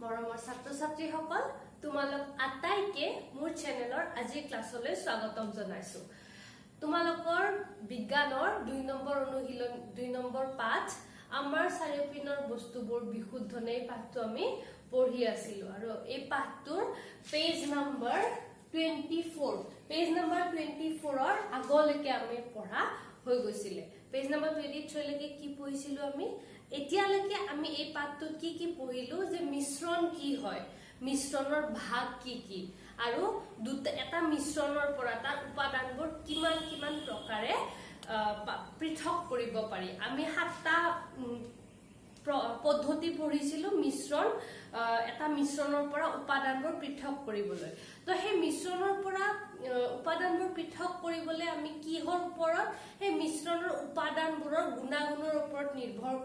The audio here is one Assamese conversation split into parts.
মৰমৰ ছাত্ৰ-ছাত্ৰী সকল তোমালোক আটাইকে মোৰ চেনেলৰ আজি ক্লাছলৈ স্বাগতম জনাইছো। তোমালোকৰ বিজ্ঞানৰ 2 নম্বৰ অনুশীলন 2 নম্বৰ পাঠ আমাৰ চাৰিওপিনৰ বস্তুবোৰ বিশুদ্ধনে পাঠটো আমি পঢ়ি আছিলো আৰু এই পাঠটোৰ পেজ নম্বৰ 24 পেজ নম্বৰ 24 ৰ আগলৈকে আমি পঢ়া হৈ গৈছিলে। পেজ নম্বৰ 23 লৈকে কি পঢ়িছিলো আমি এতিয়ালৈকে আমি এই পাঠটো কি পঢ়িলো যে মিশ্ৰণ কি হয়, মিশ্ৰণৰ ভাগ কি আৰু এটা মিশ্ৰণৰ পৰা তাৰ উপাদানবোৰ কিমান প্ৰকাৰে পৃথক কৰিব পাৰি। আমি 7টা পদ্ধতি পঢ়িছিলো মিশ্ৰণ এটা মিশ্ৰণৰ পৰা উপাদানবোৰ পৃথক কৰিবলৈ। তো সেই মিশ্ৰণৰ পৰা উপাদানবোৰ পৃথক কৰিবলৈ আমি কিহৰ ওপৰত সেই মিশ্ৰণৰ উপাদানবোৰৰ গুণাগুণৰ ওপৰত নিৰ্ভৰ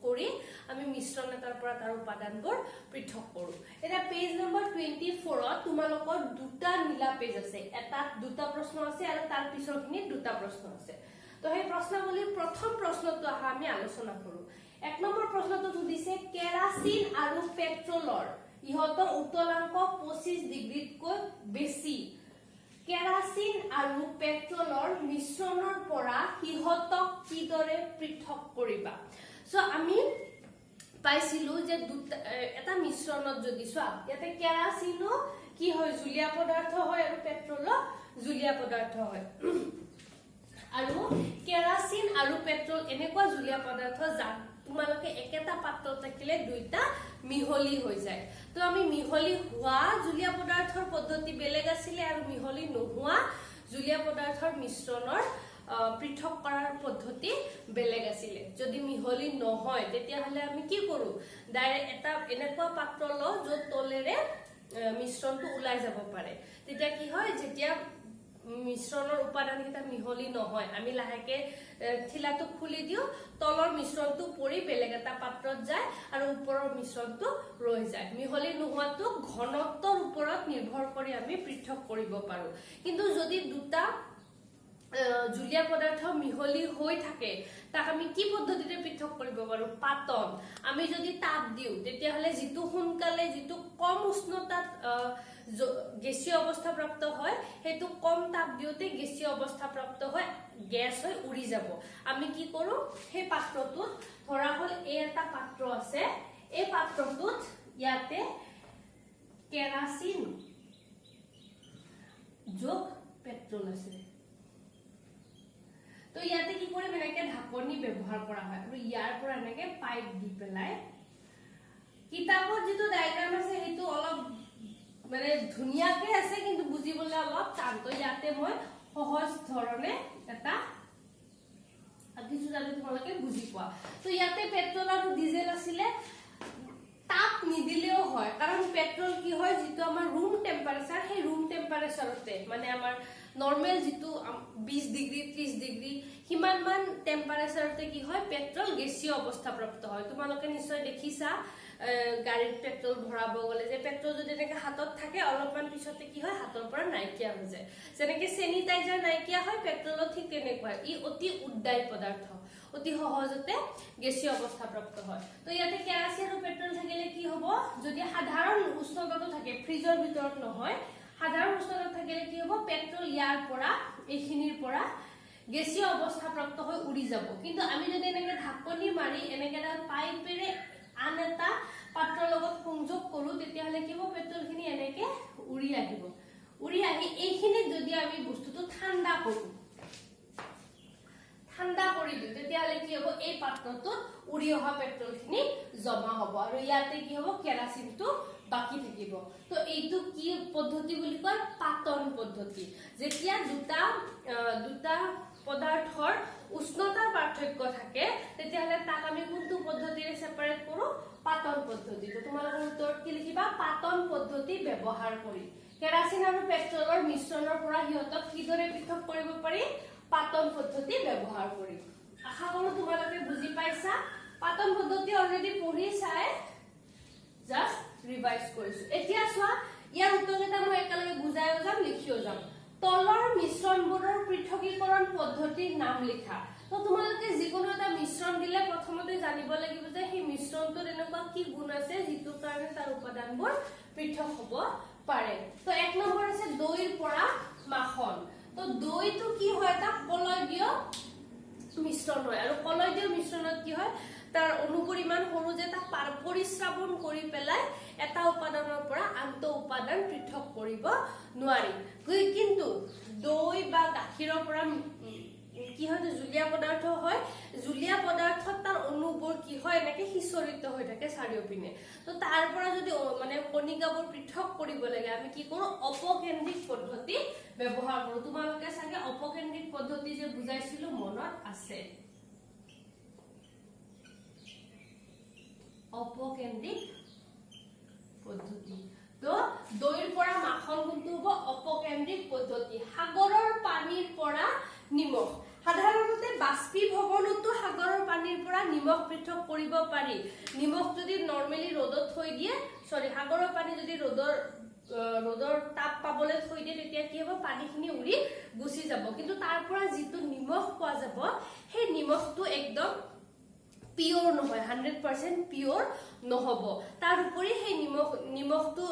কৰি আমি মিশ্ৰণ এটাৰ পৰা তাৰ উপাদানবোৰ পৃথক কৰো। এটা পেজ নম্বৰ 24 ত তোমালোকৰ দুটা নীলা পেজ আছে, এটাত দুটা প্ৰশ্ন আছে আৰু তাৰ পিছৰখিনিত দুটা প্ৰশ্ন আছে। তো সেই প্ৰশ্নাৱলীৰ প্ৰথম প্ৰশ্নটো আমি আলোচনা কৰো। 1 নম্বৰ প্ৰশ্নটো সুধিছে কেৰাচিন আৰু পেট্ৰলৰ ইহতৰ উত্তলাংক 25 ডিগ্ৰীতকৈ বেছি। কেৰাচিন আৰু পেট্ৰলৰ মিশ্ৰণৰ পৰা ইহতক কিদৰে পৃথক কৰিবা। সো আমি পাইছিলো যে এটা মিশ্ৰণত যদি চোৱা ইয়াতে কেৰাচিনো কি হয় জুলীয়া পদাৰ্থ হয় আৰু পেট্ৰলো জুলীয়া পদাৰ্থ হয়। আৰু কেৰাচিন আৰু পেট্ৰল এনেকুৱা জুলীয়া পদাৰ্থ যাক তোমালোকে একেটা পাত্ৰত থাকিলে দুইটা মিহলি হৈ যায়। তো আমি মিহলি হোৱা জুলীয়া পদাৰ্থৰ পদ্ধতি বেলেগ আছিলে আৰু মিহলি নোহোৱা জুলীয়া পদাৰ্থৰ মিশ্ৰণৰ পৃথক কৰাৰ পদ্ধতি বেলেগ আছিলে। যদি মিহলি নহয় তেতিয়াহলে আমি কি কৰো ডাইৰেক্ট এটা এনেকুৱা পাত্ৰ লওঁ য'ত তলেৰে মিশ্ৰণটো ওলাই যাব পাৰে। তেতিয়া কি হয় যেতিয়া মিশ্ৰণৰ উপাদানকেইটা মিহলি নহয় আমি লাহেকে ঠিলাটো খুলি দিও, তলৰ মিশ্ৰণটো পৰি বেলেগ এটা পাত্ৰত যায় আৰু ওপৰৰ মিশ্ৰণটো ৰৈ যায়। মিহলি নোহোৱাটো ঘনত্বৰ ওপৰত নিৰ্ভৰ কৰি আমি পৃথক কৰিব পাৰো। কিন্তু যদি দুটা জুলীয়া পদাৰ্থ মিহলি হৈ থাকে তাক আমি কি পদ্ধতিৰে পৃথক কৰিব পাৰো পাতন। আমি যদি তাপ দিও তেতিয়াহলে যিটো সোনকালে যিটো কম উষ্ণতাত গেছীয় অৱস্থা প্ৰাপ্ত হয় সেইটো কম তাপ দিওতে গেছীয় অৱস্থা প্ৰাপ্ত হয় গ্যাস হৈ উৰি যাব। আমি কি কৰো সেই পাত্ৰটোত ধৰা হল এই এটা পাত্ৰ আছে, এই পাত্ৰটোত ইয়াতে কেৰাচিন যোগ পেট্ৰল আছে। তো ইয়াতে কি কৰিম এনেকে ঢাকনি ব্যৱহাৰ কৰা হয় আৰু ইয়াৰ পৰা এনেকে পাইপ দি পেলাই কিতাপত যেটো ডায়াগ্ৰাম আছে হেতু অলপ মানে ধুনিয়াকে আছে কিন্তু বুজিবলৈ অলপ টান। তো ইয়াতে মই সহজ ধৰণে এটা কিছু জানি তোমালোকে বুজি পোৱা। তো ইয়াতে পেট্ৰল আৰু ডিজেল আছিলে, তাপ নিদিলেও হয় কাৰণ পেট্ৰল কি হয় যেটো আমাৰ ৰুম টেম্পাৰেচাৰ সেই ৰুম টেম্পাৰেচাৰতে মানে আমাৰ নৰ্মেল যেটো 20 ডিগ্ৰী 30 ডিগ্ৰী হিমান মান টেম্পাৰেচাৰতে কি হয় পেট্ৰল গেছীয় অৱস্থা প্ৰাপ্ত হয়। তোমালোকে নিশ্চয় দেখিছা গাড়ীত পেট্ৰল ভৰাব গলে যে পেট্ৰল যদি এনেকে হাতত থাকে অলপমান পিছতে কি হয় হাতৰ পৰা নাইকিয়া হৈ যায়। যেনেকে সেনিটাইজাৰ নাইকিয়া হয় পেট্ৰলত ঠিক তেনেকুৱা ই অতি উদ্দায়ী পদাৰ্থ, অতি সহজতে গেছীয় অৱস্থা প্ৰাপ্ত হয়। তো ইয়াতে কেৰাচিন আৰু পেট্ৰল থাকিলে কি হ'ব যদি সাধাৰণ উষ্ণতাটো থাকে ফ্ৰিজৰ ভিতৰত নহয় সাধাৰণ উষ্ণতাত থাকিলে কি হ'ব পেট্ৰল ইয়াৰ পৰা এইখিনিৰ পৰা গেছীয় অৱস্থা প্ৰাপ্ত হৈ উৰি যাব। কিন্তু আমি যদি এনেকে ঢাকনি মাৰি এনেকে এটা পাইপেৰে আন এটা পাত্ৰৰ লগত সংযোগ কৰো তেতিয়াহলে কি হ'ব পেট্ৰলখিনি এনেকে উৰি আহিব। উৰি আহি এইখিনিত যদি আমি বস্তুটো ঠাণ্ডা কৰো ঠাণ্ডা কৰি দিও তেতিয়াহলে কি হ'ব এই পাত্ৰটোত উৰি অহা পেট্ৰলখিনি জমা হ'ব আৰু ইয়াতে কি হ'ব কেৰাচিনটো বাকি থাকিব। তো এইটো কি পদ্ধতি বুলি কয় পাতন পদ্ধতি। যেতিয়া দুটা পদাৰ্থৰ উষ্ণতাৰ পাৰ্থক্য থাকে তেতিয়াহলে তাক আমি কোনটো পদ্ধতিৰে সেপাৰেট কৰো পাতন পদ্ধতি। তো তোমালোকৰ উত্তৰত কি লিখিবা পাতন পদ্ধতি ব্যৱহাৰ কৰি কেৰাচিন আৰু পেট্ৰলৰ মিশ্ৰণৰ পৰা ইহতক কিদৰে পৃথক কৰিব পাৰি পাতন পদ্ধতি ব্যৱহাৰ কৰি। আশা কৰো তোমালোকে বুজি পাইছা। পাতন পদ্ধতি অলৰেডি পঢ়ি চাই জাস্ট ৰিভাইজ কৰিছো। এতিয়া চোৱা ইয়াৰ উত্তৰকেইটা মই একেলগে বুজাইও যাম লিখিও যাম। তলৰ মিশ্ৰণবোৰৰ পৃথকীকৰণ পদ্ধতিৰ নাম লিখা। তো তো তোমালোকে যিকোনো এটা মিশ্ৰণ দিলে প্ৰথমতে জানিব লাগিব যে সেই মিশ্ৰণটোত এনেকুৱা কি গুণ আছে যিটো কাৰণে তাৰ উপাদানবোৰ পৃথক হ'ব পাৰে। তো 1 নম্বৰ আছে দৈৰ পৰা মাখন। তো দৈটো কি হয় এটা কলয়দীয় মিশ্ৰণ হয় আৰু কলয়দীয় মিশ্ৰণত কি হয় তাৰ অনুপৰিমাণ সৰু যে তাক পৰিশ্ৰাৱণ কৰি পেলাই এটা উপাদানৰ পৰা আনটো উপাদান পৃথক কৰিব নোৱাৰি। কিন্তু দৈ বা গাখীৰৰ পৰা কি হয় জুলীয়া পদাৰ্থ হয়, জুলীয়া পদাৰ্থত তাৰ অণুবোৰ কি হয় এনেকে সিঁচৰিত হৈ থাকে চাৰিওপিনে। তো তাৰ পৰা যদি মানে কণিকাবোৰ পৃথক কৰিব লাগে আমি কি কৰো অপকেন্দ্ৰিক পদ্ধতি ব্যৱহাৰ কৰো। তোমালোকে চাগে অপকেন্দ্ৰিক পদ্ধতি যে বুজাইছিলো মনত আছে। অপকেন্দ্ৰিক পদ্ধতি। তো দৈৰ পৰা মাখন কোনটো হ'ব অপকেন্দ্ৰিক পদ্ধতি। সাগৰৰ পানীৰ পৰা নিমখ। সাধাৰণতে বাষ্পীভৱনতো সাগৰৰ পানীৰ পৰা নিমখ পৃথক কৰিব পাৰি। নিমখ যদি নৰ্মেলি ৰ'দত থৈ দিয়ে সাগৰৰ পানী যদি ৰ'দৰ তাপ পাবলৈ থৈ দিয়ে তেতিয়া কি হ'ব পানীখিনি উৰি গুচি যাব। কিন্তু তাৰ পৰা যিটো নিমখ পোৱা যাব সেই নিমখটো একদম পিয়ৰ নহয়, 100% পিয়ৰ নহব। তাৰ উপৰি সেই নিমখটো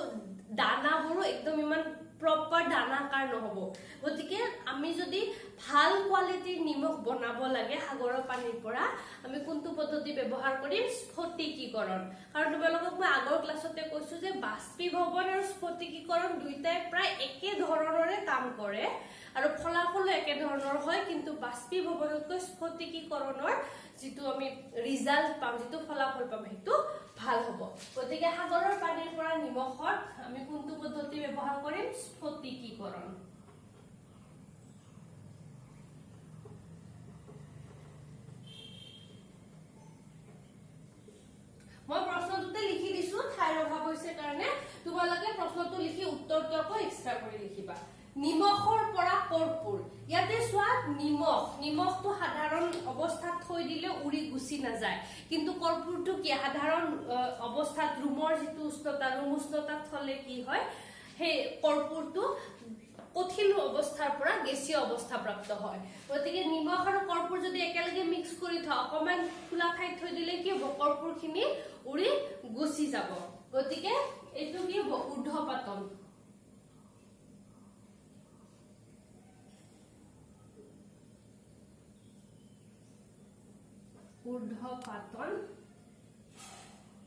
দানাবোৰো একদম ইমান প্ৰপাৰ দানাকাৰ নহব। গতিকে আমি যদি ভাল কোৱালিটিৰ নিমখ বনাব লাগে সাগৰৰ পানীৰ পৰা আমি কোনটো পদ্ধতি ব্যৱহাৰ কৰিম স্ফটিকীকৰণ। কাৰণ তোমালোকক মই আগৰ ক্লাছতে কৈছো যে বাষ্পীভৱন আৰু স্ফটিকীকৰণ দুইটাই প্ৰায় একে ধৰণৰে কাম কৰে আৰু ফলাফলো একে ধৰণৰ হয়, কিন্তু বাষ্পীভৱনতকৈ স্ফটিকীকৰণৰ যিটো আমি ৰিজাল্ট পাম যিটো ফলাফল পাম সেইটো ভাল হ'ব। গতিকে সাগৰৰ পানীৰ পৰা নিমখত আমি কোনটো পদ্ধতি ব্যৱহাৰ কৰিম স্ফটিকীকৰণ। মই প্ৰশ্নটোতে লিখি দিছো ঠাইৰ অভাৱ হৈছে কাৰণে তোমালোকে প্ৰশ্নটো লিখি উত্তৰটো আকৌ এক্সট্ৰা কৰি লিখিবা। নিমখৰ পৰা কৰ্পূৰ। ইয়াতে চোৱা নিমখটো সাধাৰণ অৱস্থাত থৈ দিলে উৰি গুচি নাযায়, কিন্তু কৰ্পূৰটো কি সাধাৰণ অৱস্থাত ৰুমৰ যিটো উষ্ণতা ৰুম উষ্ণতাত থলে কি হয় সেই কৰ্পূৰটো কঠিন অৱস্থাৰ পৰা গেছীয় অৱস্থা প্ৰাপ্ত হয়। গতিকে নিমখ আৰু কৰ্পূৰ যদি একেলগে মিক্স কৰি থওঁ অকমান খোলা ঠাইত থৈ দিলে কি হ'ব কৰ্পূৰখিনি উৰি গুচি যাব। গতিকে এইটো কি হ'ব ঊৰ্ধ্বপাতন। ঊৰ্ধ্বপাতন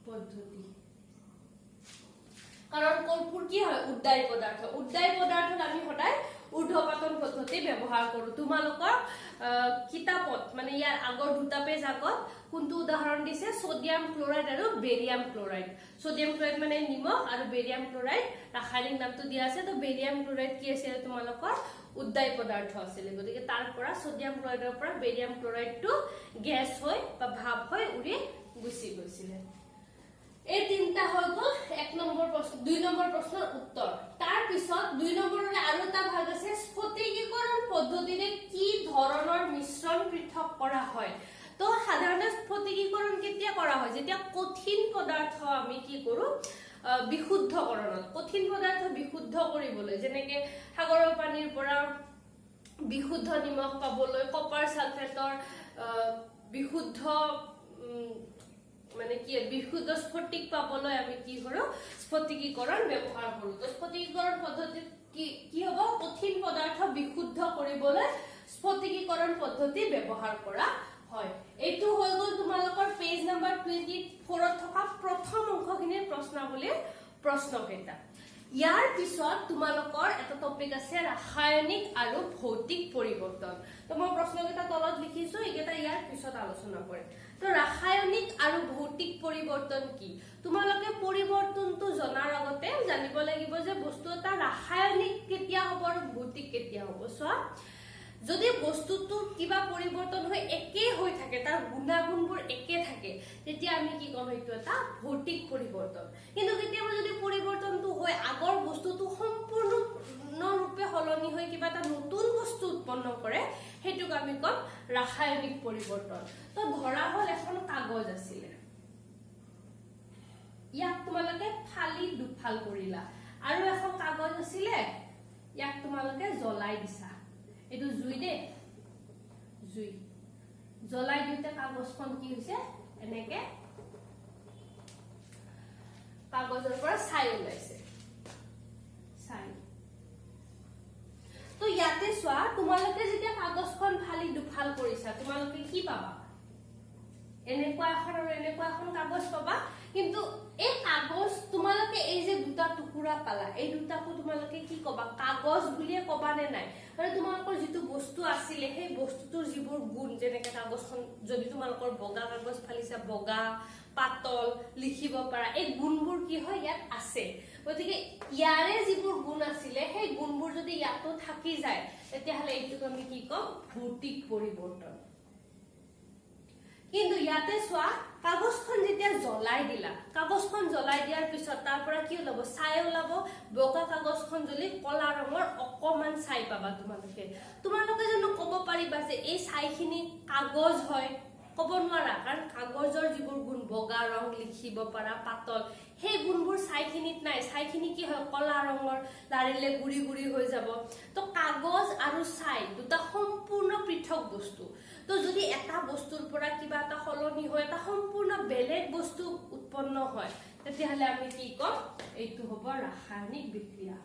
পদ্ধতি। কাৰণ কৰ্পূৰ কি হয় উদ্দায়ী পদাৰ্থ। উদ্দায়ী পদাৰ্থত আমি সদায় ঊৰ্ধ্বপাতন পদ্ধতি ব্যৱহাৰ কৰো। তোমালোকৰ কিতাপত মানে ইয়াৰ আগৰ দুটা পেজ আগত কোনটো উদাহৰণ দিছে সোডিয়াম ক্লোৰাইড আৰু বেৰিয়াম ক্লোৰাইড। সোডিয়াম ক্লোৰাইড মানে নিমখ আৰু বেৰিয়াম ক্লোৰাইড ৰাসায়নিক নামটো দিয়া আছে। তো বেৰিয়াম ক্লোৰাইড কি আছিল তোমালোকৰ উদ্দায়ী পদাৰ্থ আছিল। গতিকে তাৰ পৰা সোডিয়াম ক্লোৰাইডৰ পৰা বেৰিয়াম ক্লোৰাইডটো গেছ হৈ বা ভাপ হৈ উৰি গুচি গৈছিলে। এই তিনটা হৈ গ'ল 1 নম্বৰ প্ৰশ্ন 2 নম্বৰ প্ৰশ্নৰ উত্তৰ। তাৰ পিছত 2 নম্বৰৰে আৰু এটা ভাগ আছে স্ফটিকীকৰণ পদ্ধতিৰে কি ধৰণৰ মিশ্ৰণ পৃথক কৰা হয়। তো সাধাৰণতে স্ফটিকীকৰণ কেতিয়া কৰা হয় যেতিয়া কঠিন পদাৰ্থ আমি কি কৰো বিশুদ্ধকৰণত। কঠিন পদাৰ্থ বিশুদ্ধ কৰিবলৈ যেনেকে সাগৰৰ পানীৰ পৰা বিশুদ্ধ নিমখ পাবলৈ কপাৰ সালফেটৰ বিশুদ্ধ মানে কি বিশুদ্ধ স্ফটিক পাবলৈ আমি কি কৰো স্ফটিকীকৰণ ব্যৱহাৰ কৰো। তো স্ফটিকীকৰণ পদ্ধতিত কি হ'ব কঠিন পদাৰ্থ বিশুদ্ধ কৰিবলৈ স্ফটিকীকৰণ পদ্ধতি ব্যৱহাৰ কৰা হয়। এইটো হৈ গ'ল তোমালোকৰ পেজ নম্বৰ 24ত থকা প্ৰথম অংশখিনিৰ প্ৰশ্নাৱলীৰ প্ৰশ্নকেইটা। ইয়াৰ পিছত তোমালোকৰ এটা টপিক আছে ৰাসায়নিক আৰু ভৌতিক পৰিৱৰ্তন। তো মই প্ৰশ্নকেইটা তলত লিখিছো এইকেইটা ইয়াৰ পিছত আলোচনা কৰিম। তো ৰাসায়নিক আৰু ভৌতিক পৰিৱৰ্তন কি তোমালোকে পৰিৱৰ্তনটো জনাৰ আগতে জানিব লাগিব যে বস্তু এটা ৰাসায়নিক কেতিয়া হ'ব আৰু ভৌতিক কেতিয়া হ'ব। চোৱা যদি বস্তুটো কিবা পৰিৱৰ্তন হৈ একে হৈ থাকে তাৰ গুণাগুণবোৰ একে থাকে তেতিয়া আমি কি কম সেইটো এটা ভৌতিক পৰিৱৰ্তন। কিন্তু কেতিয়াবা যদি পৰিৱৰ্তনটো হয় আগৰ বস্তুটো সম্পূৰ্ণৰূপে সলনি হৈ কিবা এটা নতুন বস্তু উৎপন্ন কৰে সেইটোক আমি কম ৰাসায়নিক পৰিৱৰ্তন। তো ধৰা হ'ল এখন কাগজ আছিলে ইয়াক তোমালোকে ফালি দুফাল কৰিলা আৰু এখন কাগজ আছিলে ইয়াক তোমালোকে জ্বলাই দিছা। এইটো জুই দে জুই। জ্বলাই দিওঁতে কাগজখন কি হৈছে এনেকে কাগজৰ পৰা ছাই ওলাইছে ছাই তো ইয়াতে চোৱা তোমালোকে যেতিয়া কাগজখন ফালি দুফাল কৰিছা তোমালোকে কি পাবা এনেকুৱা এখন আৰু এনেকুৱা এখন কাগজ পাবা কিন্তু এই কাগজ তোমালোকে এই যে দুটা টুকুৰা পালা এই দুটাকো তোমালোকে কি কবা কাগজ বুলিয়ে কবা নে নাই মানে তোমালোকৰ যেটো বস্তু আছিল সেই বস্তুটোৰ যিবোৰ গুণ যেনেকৈ কাগজখন যদি তোমালোকৰ বগা কাগজ ফালিছা বগা পাতল লিখিব পাৰা এই গুণবোৰ কি হয় ইয়াত আছে গতিকে ইয়াৰে যিবোৰ গুণ আছিল সেই গুণবোৰ যদি ইয়াতো থাকি যায় তেতিয়াহলে এইটোক আমি কি কম ভৌতিক পৰিৱৰ্তন কিন্তু ইয়াতে চোৱা কাগজখন যেতিয়া জ্বলাই দিলা কাগজখন জ্বলাই দিয়াৰ পিছত তাৰ পৰা কি ওলাব ছাই ওলাব বগা কাগজখন জ্বলি কলা ৰঙৰ অকমান ছাই পাবা তোমালোকে জানো ক'ব পাৰিবা যে এই ছাইখিনি কাগজ হয় ক'ব নোৱাৰা কাৰণ কাগজৰ যিবোৰ গুণ বগা ৰং লিখিব পাৰা পাতল সেই গুণবোৰ ছাইখিনিত নাই ছাইখিনি কি হয় কলা ৰঙৰ লাৰিলে গুৰি গুৰি হৈ যাব তো কাগজ আৰু ছাই দুটা সম্পূৰ্ণ পৃথক বস্তু তো যদি এটা বস্তুৰ পৰা কিবা এটা সলনি হয় এটা সম্পূৰ্ণ বেলেগ বস্তু উৎপন্ন হয় তেতিয়াহলে আমি কি কম এইটো হ'ব ৰাসায়নিক বিক্ৰিয়া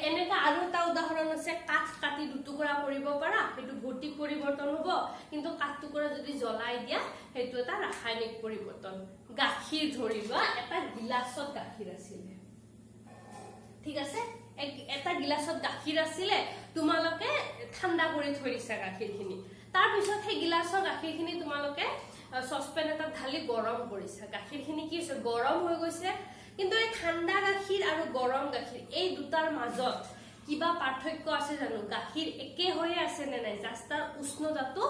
এনেকা আৰু এটা উদাহৰণ আছে কাঠ কাটি দুটুকুৰা কৰিব পাৰা সেইটো ভৌতিক পৰিৱৰ্তন হ'ব কিন্তু কাঠ টুকুৰা যদি জ্বলাই দিয়া সেইটো এটা ৰাসায়নিক পৰিৱৰ্তন গাখীৰ ধৰিবা এটা গিলাসত গাখীৰ আছিল ঠিক আছে এটা গিলাসত গাখীৰ আছিল তোমালোকে ঠাণ্ডা কৰি থৈ দিছা গাখীৰখিনি তাৰ পিছত সেই গিলাসৰ গাখীৰখিনি তোমালোকে সসপেন এটা ঢালি গৰম কৰিছা গাখীৰখিনি কি হৈছে গৰম হৈ গৈছে কিন্তু এই ঠাণ্ডা গাখীৰ আৰু গৰম গাখীৰ এই দুটাৰ মাজত কিবা পাৰ্থক্য আছে জানো গাখীৰ একে হৈ আছে নে নাই জাস্ট তাৰ উষ্ণতাটো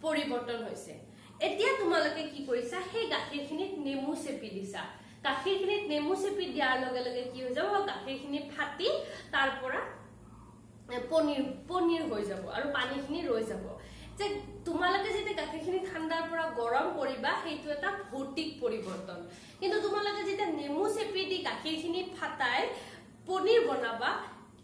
পৰিৱৰ্তন হৈছে এতিয়া তোমালোকে কি কৰিছা সেই গাখীৰখিনিত নেমু চেপি দিছা গাখীৰখিনিত নেমু চেপি দিয়াৰ লগে লগে কি হৈ যাব গাখীৰখিনি ফাটি তাৰ পৰা পনীৰ হৈ যাব আৰু পানীখিনি ৰৈ যাব যে তোমালোকে যেতিয়া গাখীৰখিনি ঠাণ্ডাৰ পৰা গৰম কৰিবা সেইটো এটা ভৌতিক পৰিৱৰ্তন কিন্তু তোমালোকে যেতিয়া নেমু চেপি দি গাখীৰখিনি ফাটাই পনীৰ বনাবা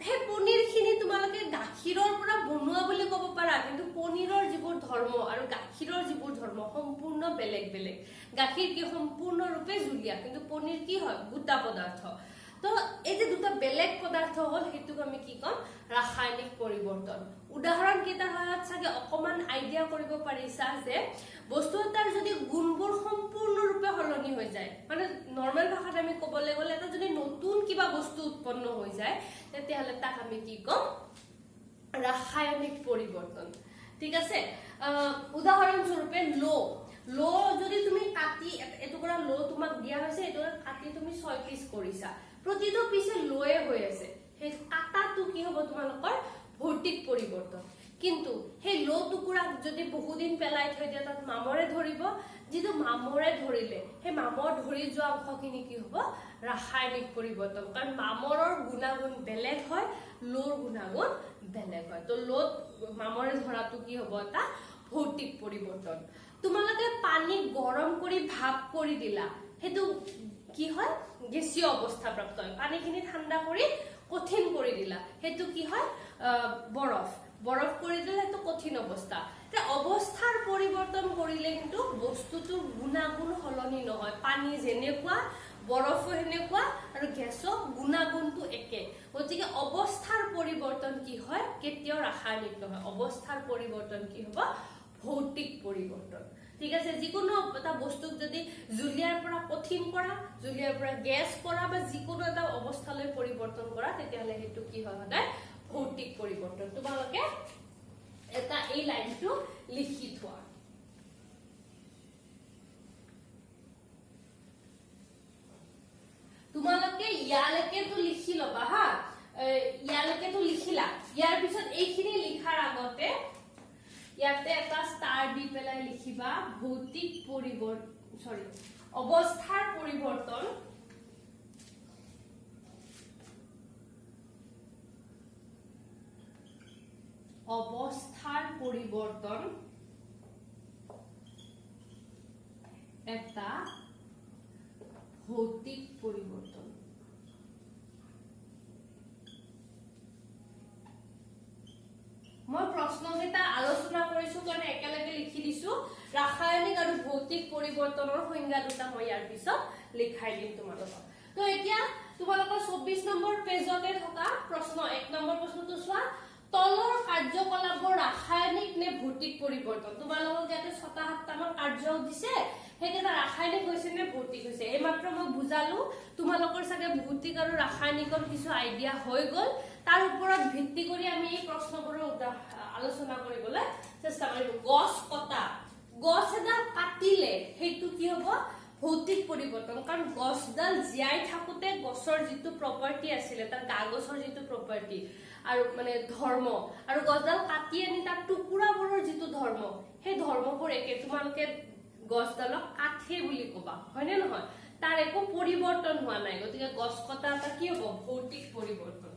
সেই পনীৰখিনি তোমালোকে গাখীৰৰ পৰা বনোৱা বুলি ক'ব পাৰা কিন্তু পনীৰৰ যিবোৰ ধৰ্ম আৰু গাখীৰৰ যিবোৰ ধৰ্ম সম্পূৰ্ণ বেলেগ বেলেগ গাখীৰ কি সম্পূৰ্ণৰূপে জুলীয়া কিন্তু পনীৰ কি হয় গোটা পদাৰ্থ তো এই যে দুটা বেলেগ পদাৰ্থ হল হেতুক আমি কি কম ৰাসায়নিক পৰিৱৰ্তন উদাহৰণ কেইটাৰ সহায়ত চাগে অকমান আইডিয়া কৰিব পাৰিছা যে বস্তু এটাৰ যদি গুণবোৰ সম্পূৰ্ণৰূপে সলনি হৈ যায় মানে নৰ্মেল ভাষাত আমি ক'বলৈ গ'লে এটা যদি নতুন কিবা বস্তু উৎপন্ন হৈ যায় তেতিয়াহ'লে তাক আমি কি কম ৰাসায়নিক পৰিৱৰ্তন ঠিক আছে উদাহৰণ স্বৰূপে লো যদি তুমি কাটি এটুকুৰা লো তোমাক দিয়া হৈছে এটুকুৰা কাটি তুমি 6 পিস কৰিছা প্ৰতিটো পিছে লোয়ে হৈ আছে সেই কাটাটো কি হ'ব তোমালোকৰ ভৌতিক পৰিৱৰ্তন কিন্তু সেই লো টুকুৰা যদি বহুদিন পেলাই থৈ দিয়া তাত মামৰে ধৰিব যেটো মামৰে ধৰিলে সেই মামৰ ধৰি যোৱা অংশখিনি কি হ'ব ৰাসায়নিক পৰিৱৰ্তন কাৰণ মামৰৰ গুণাগুণ বেলেগ হয় লোৰ গুণাগুণ বেলেগ হয় তো লোত মামৰে ধৰাটো কি হ'ব এটা ভৌতিক পৰিৱৰ্তন তোমালোকে পানী গৰম কৰি ভাপ কৰি দিলা হেতু কি হয় গেছীয় অৱস্থা প্ৰাপ্ত হয় পানীখিনি ঠাণ্ডা কৰি কঠিন কৰি দিলা হেতু কি হয় বৰফ কৰি দিলে হেতু কঠিন অৱস্থা তে অৱস্থাৰ পৰিৱৰ্তন কৰিলে কিন্তু বস্তুটোৰ গুণাগুণ সলনি নহয় পানী যেনেকুৱা বৰফো হেনেকুৱা আৰু গেছৰ গুণাগুণটো একে গতিকে অৱস্থাৰ পৰিৱৰ্তন কি হয় কেতিয়াও ৰাসায়নিক নহয় অৱস্থাৰ পৰিৱৰ্তন কি হ'ব ভৌতিক পৰিৱৰ্তন ঠিক আছে যিকোনো এটা বস্তুক যদি জুলিয়াৰ পৰা কঠিন কৰা জুলিয়াৰ পৰা গেছ কৰা বা যিকোনো এটা অৱস্থালৈ পৰিৱৰ্তন কৰা তেতিয়াহলে হেতু কি হয় সদায় ভৌতিক পৰিৱৰ্তন তোমালোকে এটা এই লাইনটো লিখি থোৱা তোমালোকে ইয়ালৈকে তো লিখি লবা হা ইয়ালৈকে তো লিখিলা ইয়াৰ পিছত এইখিনি লিখাৰ আগতে ইয়াতে এটা স্টাৰ দি পেলাই লিখিবা ভৌতিক পৰিৱৰ্তন অৱস্থাৰ পৰিৱৰ্তন এটা ভৌতিক পৰিৱৰ্তন দিছো ৰাসায়নিক আৰু ভৌতিক পৰিৱৰ্তনৰ সংজ্ঞা দুটা মই ইয়াৰ পিছত লিখাই দিম তোমালোকক তো এতিয়া তোমালোকৰ 24 নম্বৰ পেজতে থকা প্ৰশ্ন 1 নম্বৰ প্ৰশ্নটো চোৱা তলৰ কাৰ্যকলাপৰ ৰাসায়নিক নে ভৌতিক পৰিৱৰ্তন তোমালোকক ইয়াতে 6-7টা মান কাৰ্য দিছে হেকেটা ৰাসায়নিক হৈছে নে ভৌতিক হৈছে এই মাত্ৰ মই বুজালো তোমালোকৰ সাথে ভৌতিক আৰু ৰাসায়নিকৰ কিছু আইডিয়া হৈ গল তাৰ ওপৰত ভিত্তি কৰি আমি এই প্ৰশ্নবোৰ আলোচনা কৰিবলৈ চেষ্টা কৰিম গছ কটা গছ এডাল কাটিলে হেতু কি হ'ব ভৌতিক পৰিৱৰ্তন কাৰণ গছডাল জিয়াই থাকোতে গছৰ যেটো প্ৰপাৰ্টি আছিল তাৰ কাগজৰ যেটো প্ৰপাৰ্টি আৰু মানে ধৰ্ম আৰু গছডাল কাটি আনি তাৰ টুকুৰাবোৰৰ যেটো ধৰ্ম সেই ধৰ্মবোৰ একে তোমালোকে গছডালক কাঠে বুলি কবা হয়নে নহয় তাৰ একো পৰিৱৰ্তন হোৱা নাই গতিকে গছ কটা এটা কি হ'ব ভৌতিক পৰিৱৰ্তন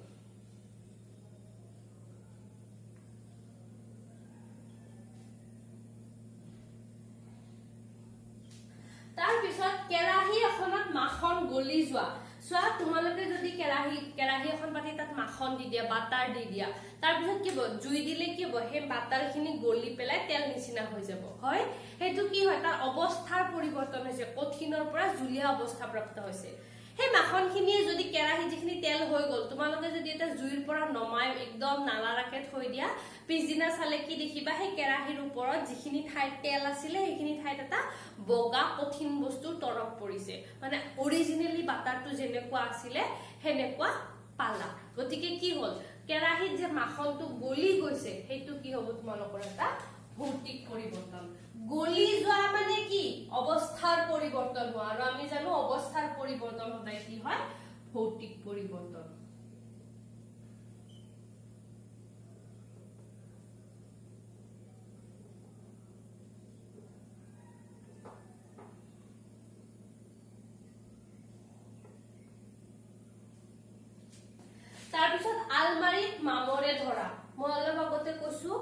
তাৰ পিছত কেৰাহী এখনত মাখন গলি যোৱা সোৱা তোমালোকে যদি কেৰাহী এখন পাতি তাত মাখন দি দিয়া বাটাৰ দি দিয়া তাৰ পিছত কি হ'ব জুই দিলে কি হ'ব হে বাটাৰখিনি গলি পেলাই তেল নিচিনা হৈ যাব হয় হেতু কি হয় তাৰ অৱস্থাৰ পৰিৱৰ্তন হৈছে কঠিনৰ পৰা জুলীয়া অৱস্থা প্ৰাপ্ত হৈছে হে মাখনখিনিয়ে যদি কেৰাহী যিখিনি তেল হৈ গল তোমালোকে যদি এটা জুইৰ পৰা নমাই একদম নালাৰাকে থৈ দিয়া পিছদিনা চালে কি দেখিবা হে কেৰাহীৰ ওপৰত যিখিনি ঠাই তেল আছিল সেইখিনি ঠাইত এটা বগা কঠিন বস্তু তৰপ পৰিছে মানে অৰিজিনালি বাটাৰটো যেনেকুৱা আছিল হেনেকুৱা পালা গতিকে কি হল কেৰাহীত যে মাখনটো গলি গৈছে হেতু কি হ'ব তোমালোকৰ এটা ভৌতিক পৰিৱৰ্তন গলি যোৱা মানে কি অৱস্থাৰ পৰিৱৰ্তন হোৱা আৰু আমি জানো অৱস্থাৰ পৰিৱৰ্তন হলে কি হয় ভৌতিক পৰিৱৰ্তন তাৰ পিছত আলমাৰীত মামৰে ধৰা মই অলপ আগতে কৈছো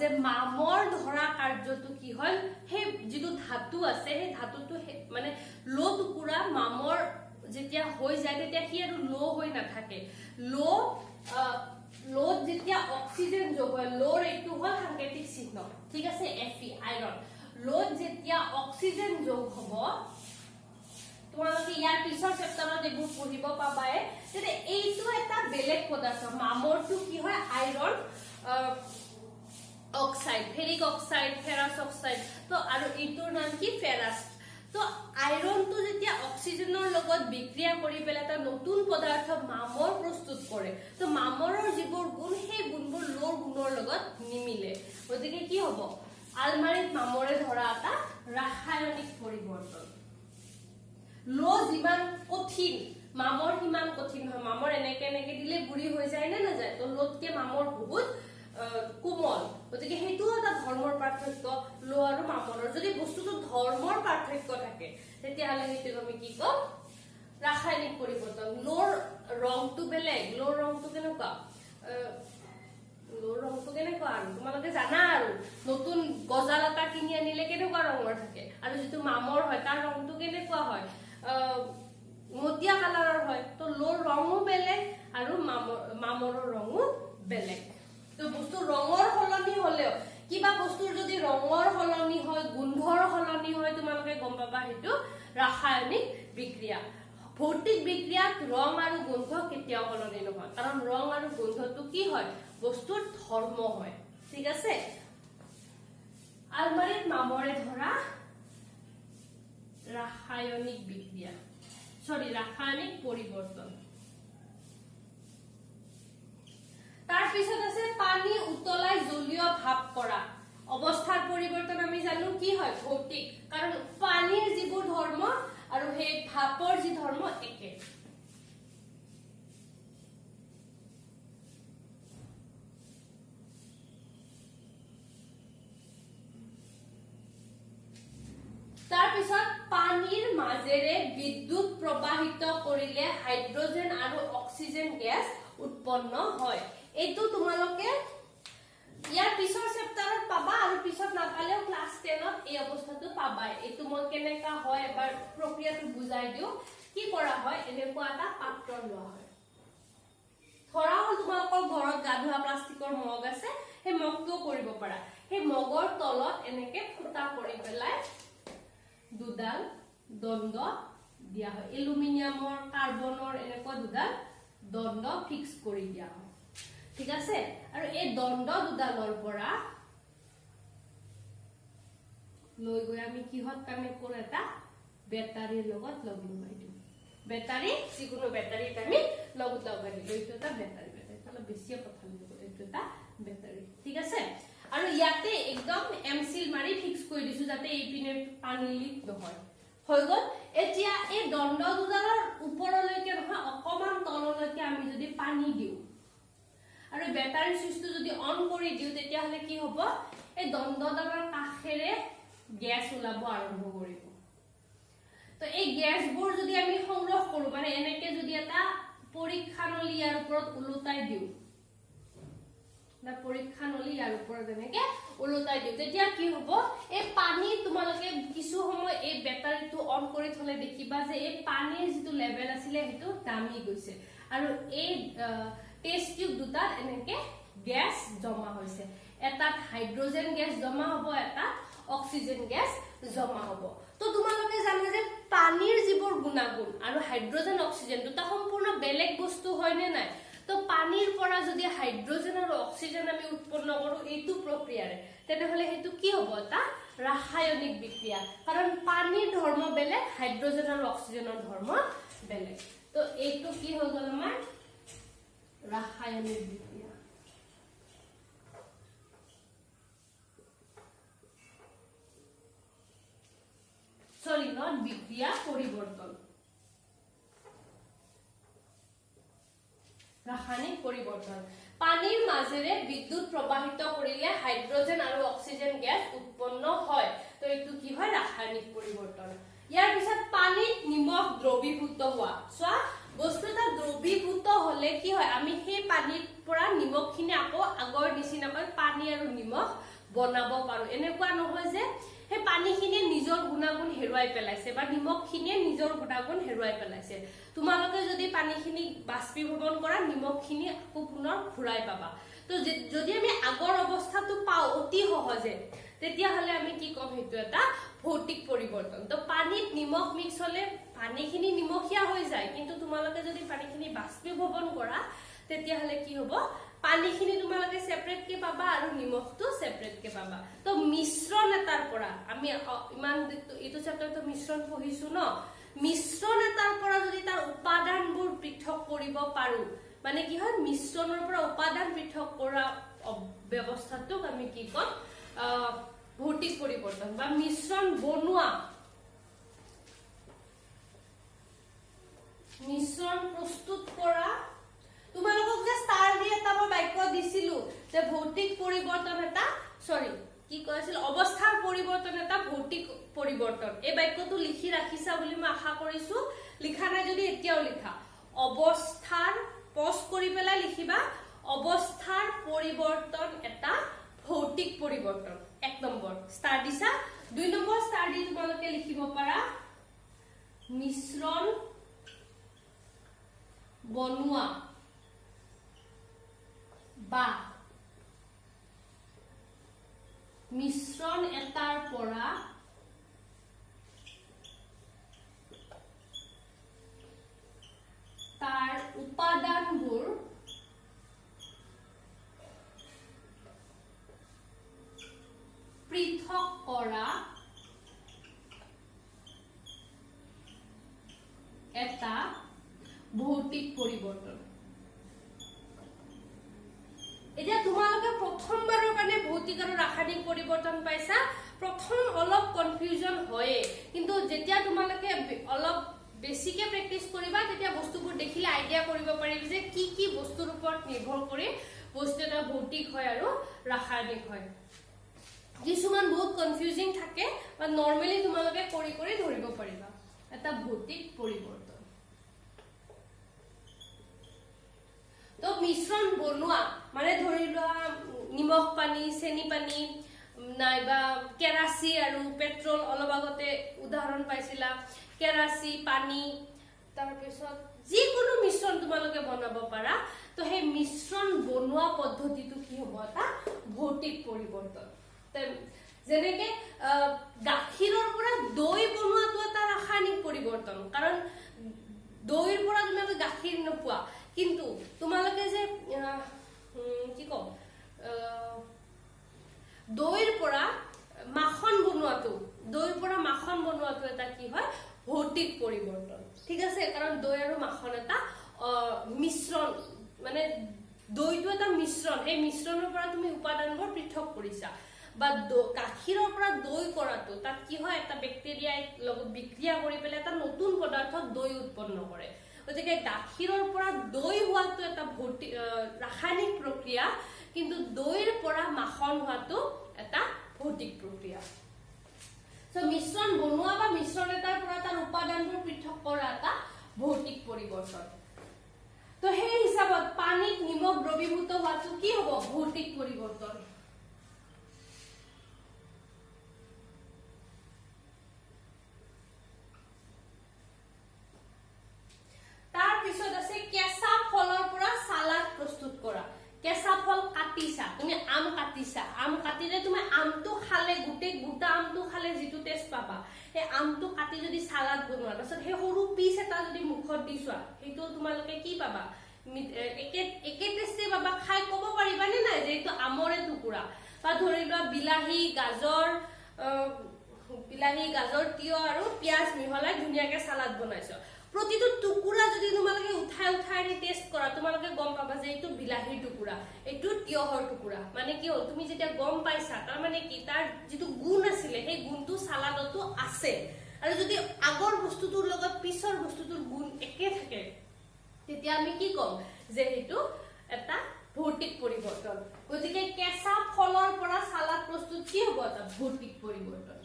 যে মামৰ ধৰা কাৰ্যটো কি হয় হে যেটো ধাতু আছে হে ধাতুটো মানে লো টুকুৰা মামৰ যেতিয়া হৈ যায় তেতিয়া কি আৰু লো হৈ নাথাকে লো যেতিয়া অক্সিজেন যোগ হয় লোৰ এইটো হল সাংকেতিক চিহ্ন ঠিক আছে Fe আইৰন লো যেতিয়া অক্সিজেন যোগ হ'ব তোমালোকে ইয়াৰ পিছৰ চেপ্টাৰত এইবোৰ পঢ়িব পাবাই যে এইটো এটা বেলেগ পদাৰ্থ মামৰটো কি হয় iron oxide ferric oxide ferrous oxide তো আৰু এইটোৰ নাম কি ফেৰাছ তো আইৰনটো যেতিয়া অক্সিজেনৰ লগত বিক্ৰিয়া কৰি পেলাই এটা নতুন পদাৰ্থ মামৰ প্ৰস্তুত কৰে তো মামৰৰ যিবোৰ গুণ সেই গুণবোৰ লোৰ গুণৰ লগত নিমিলে গতিকে কি হ'ব আলমাৰীত মামৰে ধৰা এটা ৰাসায়নিক পৰিৱৰ্তন লো যিমান কঠিন মামৰ কিমান কঠিন হয় মামৰ এনেকে দিলে বুঢ়ী হৈ যায় না যায় তো লোতকে মামৰ বহুত কোমল গতিকে হেতু এটা ধৰ্মৰ পাৰ্থক্য লো আৰু মামৰৰ যদি বস্তুটো ধৰ্মৰ পাৰ্থক্য থাকে তেতিয়া হলে হেতু আমি কি কম ৰাসায়নিক পৰিৱৰ্তন লোৰ ৰংটো বেলেগ লোৰ ৰংটো কেনেকুৱা আৰু তোমালোকে জানা আৰু নতুন গজাল এটা কিনি আনিলে কেনেকুৱা ৰঙৰ থাকে আৰু যেটো মামৰ হয় তাৰ ৰংটো কেনেকুৱা হয় মটিয়া কালাৰৰ হয় তো লোৰ ৰঙো বেলেগ আৰু মামৰৰ ৰঙো বেলেগ তো বস্তু ৰঙৰ হলনি হলেও কিবা বস্তুৰ যদি ৰঙৰ হলনি হয় গুন্ধৰ হলনি হয় তোমালোকে গম পাবা হেতু ৰাসায়নিক বিক্ৰিয়া ভৌতিক বিক্ৰিয়াত ৰং আৰু গন্ধ কেতিয়াও হলনি নহয় কাৰণ ৰং আৰু গন্ধটো কি হয় বস্তুৰ ধৰ্ম হয় ঠিক আছে আলমাৰীত মামৰে ধৰা ৰাসায়নিক বিক্ৰিয়া ৰাসায়নিক পৰিৱৰ্তন তাৰ পিছত আছে পানী উতলাই জলীয় ভাৱ কৰা অৱস্থাৰ পৰিৱৰ্তন আমি জানো কি হয় ভৌতিক কাৰণ পানীৰ যিবোৰ ধৰ্ম আৰু সেই ভাপৰ যি ধৰ্ম একে তাৰ পিছত পানীৰ মাজেৰে বিদ্যুৎ প্ৰবাহিত কৰিলে হাইড্ৰোজেন আৰু অক্সিজেন গেছ উৎপন্ন হয় এইটো তোমালোকে ইয়াৰ পিছৰ চেপ্টাৰত পাবা আৰু পিছত নাপালেও ক্লাস 10ত এই অৱস্থাটো পাবাই এইটো মই কেনেকা হয় এবাৰ প্ৰক্ৰিয়াটো বুজাই দিও কি কৰা হয় এনেকুৱা এটা পাত্ৰ লোৱা হয় ধৰা হল তোমালোকৰ ঘৰত গাধোৱা প্লাষ্টিকৰ মগ আছে সেই মগটো কৰিব পাৰা সেই মগৰ তলত এনেকে ফুটা কৰি পেলাই দুডাল দণ্ড দিয়া হয় এলুমিনিয়ামৰ কাৰ্বনৰ এনেকুৱা দুডাল দণ্ড ফিক্স কৰি দিয়া হয় ঠিক আছে আৰু এই দণ্ড দুডালৰ পৰা লৈ গৈ আমি কিহত কানেক্ট কৰো এটা বেটাৰীৰ লগত লগ লগাই দিওঁ বেটাৰী যিকোনো বেটাৰীত আমি লগত লগাই দিওঁ এইটো এটা বেটাৰী অলপ বেছিয়ে পঠাম এইটো এটা বেটাৰী ঠিক আছে আৰু ইয়াতে একদম এমসিল মাৰি ফিক্স কৰি দিছো যাতে এই পিনে পানী লিক নহয় হৈ গল এতিয়া এই দণ্ড দুডালৰ ওপৰলৈকে নহয় অকমান তললৈকে আমি যদি পানী দিও আৰু বেটাৰী সুইচটো যদি অন কৰি দিও তেতিয়া হলে কি হ'ব এই দণ্ডডালৰ কাখেৰে গ্যাস ওলাব আৰম্ভ কৰিব তো এই গ্যাসবোৰ যদি আমি সংগ্ৰহ কৰো মানে এনেকে যদি এটা পৰীক্ষা নলী ইয়াৰ ওপৰত উলুটাই দিও না পৰীক্ষা নলী ইয়াৰ ওপৰত এনেকে উলুটাই দিও তেতিয়া কি হ'ব এই পানী তোমালোকে কিছু সময় এই বেটাৰীটো অন কৰি থলে দেখিবা যে এই পানীৰ যেটো লেভেল আছিল হেতু নামি গৈছে আৰু এই টেষ্ট টিউব দুটাত এনেকে গ্যাস জমা হৈছে এটাত হাইড্ৰোজেন গ্যাস জমা হ'ব এটা অক্সিজেন গ্যাস জমা হ'ব তো তোমালোকে জানা যে পানীৰ যিবোৰ গুণাগুণ আৰু হাইড্ৰোজেন অক্সিজেন দুটা সম্পূৰ্ণ বেলেগ বস্তু হয় নে নাই তো পানীৰ পৰা যদি হাইড্ৰোজেন আৰু অক্সিজেন আমি উৎপন্ন কৰো এইটো প্ৰক্ৰিয়াৰে তেনেহলে হেতু কি হ'ব এটা ৰাসায়নিক বিক্ৰিয়া কাৰণ পানীৰ ধৰ্ম বেলেগ হাইড্ৰোজেন আৰু অক্সিজেনৰ ধৰ্ম বেলেগ তো এইটো কি হৈ গল আমাৰ ৰাসায়নিক বিক্ৰিয়া sorry not বিক্ৰিয়া পৰিবৰ্তন ৰাসায়নিক পৰিবৰ্তন পানীৰ মাজেৰে বিদ্যুৎ প্ৰবাহিত কৰিলে হাইড্ৰোজেন আৰু অক্সিজেন গ্যাস উৎপন্ন হয় তো এইটো কি হয় ৰাসায়নিক পৰিবৰ্তন ইয়াৰ পিছত পানীত নিমখ দ্ৰৱীভূত হোৱা সোৱা বস্তুটা দ্ৰৱীভূত হলে কি হয় আমি সেই পানীৰ পৰা নিমখখিনি আকৌ আগৰ নিচিনাকৈ পানী আৰু নিমখ বনাব পাৰো এনেকুৱা নহয় যে হে পানীখিনি নিজৰ গুণাগুণ হেৰুৱাই পেলাইছে বা নিমখখিনিয়ে নিজৰ গুণাগুণ হেৰুৱাই পেলাইছে তোমালোকে যদি পানীখিনি বাষ্পীভৱন কৰা নিমখখিনি আকৌ পুনৰ ঘূৰাই পাবা তো যদি আমি আগৰ অৱস্থাটো পাও অতি সহজে তেতিয়া হলে আমি কি কম হেতু এটা ভৌতিক পৰিৱৰ্তন তো পানীত নিমখ মিক্স হলে পানীখিনি নিমখীয়া হৈ যায় কিন্তু তোমালোকে যদি পানীখিনি বাষ্পীভৱন কৰা তেতিয়া হলে কি হ'ব পানীখিনি তোমালোকে সেপাৰেট কে পাবা আৰু নিমখটো সেপাৰেট কে পাবা তো মিশ্ৰণ এটাৰ পৰা আমি ইমান এটো চেপ্টাৰটো মিশ্ৰণ পঢ়িছো ন মিশ্ৰণ এটাৰ পৰা যদি তাৰ উপাদানবোৰ পৃথক কৰিব পাৰো মানে কি হয় মিশ্ৰণৰ পৰা উপাদান পৃথক কৰা ব্যৱস্থাটোক আমি কি কম ভৌতিক পৰিৱৰ্তন বা মিশ্ৰণ বনোৱা মিশ্ৰণ প্ৰস্তুত কৰা তোমালোকক যে স্টাৰ দি এটা মই বাক্য দিছিলো যে ভৌতিক পৰিৱৰ্তন এটা সৰি কি কৈছিল অৱস্থাৰ পৰিৱৰ্তন এটা ভৌতিক পৰিৱৰ্তন এই বাক্যটো লিখি ৰাখিছা বুলি মই আশা কৰিছো লিখা নাই যদি এতিয়াও লিখা অৱস্থাৰ পজ কৰি পেলাই লিখিবা অৱস্থাৰ পৰিৱৰ্তন এটা ভৌতিক পৰিৱৰ্তন এক নম্বৰ স্টাৰ দিছা দুই নম্বৰ স্টাৰ দি তোমালোকে লিখিব পাৰা মিশ্ৰণ বনোৱা বা মিশ্ৰণ এটাৰ পৰা তাৰ উপাদানবোৰ পৃথক কৰা এটা ভৌতিক পৰিৱৰ্তন এতিয়া তোমালোকে প্ৰথমবাৰৰ কাৰণে ভৌতিক আৰু ৰাসায়নিক পৰিৱৰ্তন পাইছা প্ৰথম অলপ কনফিউজন হয় কিন্তু যেতিয়া তোমালোকে অলপ বেছিকে প্ৰেক্টিস কৰিবা তেতিয়া বস্তুবোৰ দেখিলে আইডিয়া কৰিব পাৰিবা যে কি বস্তুৰ ওপৰত নিৰ্ভৰ কৰি বস্তু এটা ভৌতিক হয় আৰু ৰাসায়নিক হয় কিছুমান বহুত কনফিউজিং থাকে বা নৰমালি তোমালোকে কৰি কৰি ধৰিব পাৰিবা এটা ভৌতিক পৰিৱৰ্তন তো মিশ্ৰণ বনোৱা মানে ধৰি লোৱা নিমখ পানী চেনি পানী নাইবা কেৰাচি আৰু পেট্ৰল অলপ আগতে উদাহৰণ পাইছিলা কেৰাচি পানী তাৰ পিছত যিকোনো মিশ্ৰণ তোমালোকে বনাব পাৰা তো সেই মিশ্ৰণ বনোৱা পদ্ধতিটো কি হ'ব এটা ভৌতিক পৰিৱৰ্তন যেনেকে গাখীৰৰ পৰা দৈ বনোৱাটো এটা ৰাসায়নিক পৰিৱৰ্তন, কাৰণ দৈৰ পৰা তোমালোকে গাখীৰ নোপোৱা, কিন্তু তোমালোকে যে কি কম দৈৰ পৰা মাখন বনোৱাটো এটা কি হয় ভৌতিক পৰিৱৰ্তন, ঠিক আছে। কাৰণ দৈ আৰু মাখন এটা মিশ্ৰণ, মানে দৈটো এটা মিশ্ৰণ, সেই মিশ্ৰণৰ পৰা তুমি উপাদানবোৰ পৃথক কৰিছা। বা গাখীৰৰ পৰা দৈ কৰাটো তাত কি হয় এটা বেক্টেৰিয়াই লগত বিক্ৰিয়া কৰি পেলাই এটা নতুন পদাৰ্থ দৈ উৎপন্ন কৰে। গতিকে গাখীৰৰ পৰা দৈ হোৱাটো এটা ৰাসায়নিক প্ৰক্ৰিয়া, কিন্তু দৈৰ পৰা মাখন হোৱাটো এটা ভৌতিক প্ৰক্ৰিয়া। মিশ্ৰণ বনোৱা বা মিশ্ৰণ এটাৰ পৰা তাৰ উপাদানবোৰ পৃথক কৰা এটা ভৌতিক পৰিৱৰ্তন। তো সেই হিচাপত পানীত নিমখ দ্ৰৱীভূত হোৱাটো কি হ'ব ভৌতিক পৰিৱৰ্তন। তাৰ পিছত আছে কেঁচা ফলৰ পৰা সালাড প্ৰস্তুত কৰা। কেঁচা ফল কাটিছা, তুমি আম কাটিছা, আম কাটিলে তুমি আমটো খালে গোটেই গোটা আমটো খালে যিটো টেষ্ট পাবা, সেই আমটো কাটি যদি সালাড বনোৱা তাৰপিছত সেই সৰু পিচ এটা যদি মুখত দি চোৱা, সেইটো তোমালোকে কি পাবা একে টেষ্টে পাবা, খাই ক'ব পাৰিবা নে নাই যে এইটো আমৰে টুকুৰা। বা ধৰি লোৱা বিলাহী গাজৰ তিয়হ আৰু পিয়াজ মিহলাই ধুনীয়াকে সালাড বনাইছো, প্ৰতিটো টুকুৰা যদি তোমালোকে উঠাই টেষ্ট কৰা, তোমালোকে গম পাবা যে এইটো বিলাহীৰ টুকুৰা, এইটো তিয়হৰ টুকুৰা। মানে কি হ'ল তুমি যেতিয়া গম পাইছা, তাৰ মানে কি তাৰ যিটো গুণ আছিলে সেই গুণটো সালাডতো আছে। আৰু যদি আগৰ বস্তুটোৰ লগত পিছৰ বস্তুটোৰ গুণ একে থাকে, তেতিয়া আমি কি কম যে সেইটো এটা ভৌতিক পৰিৱৰ্তন। গতিকে কেঁচা ফলৰ পৰা সালাড প্ৰস্তুত কি হ'ব এটা ভৌতিক পৰিৱৰ্তন।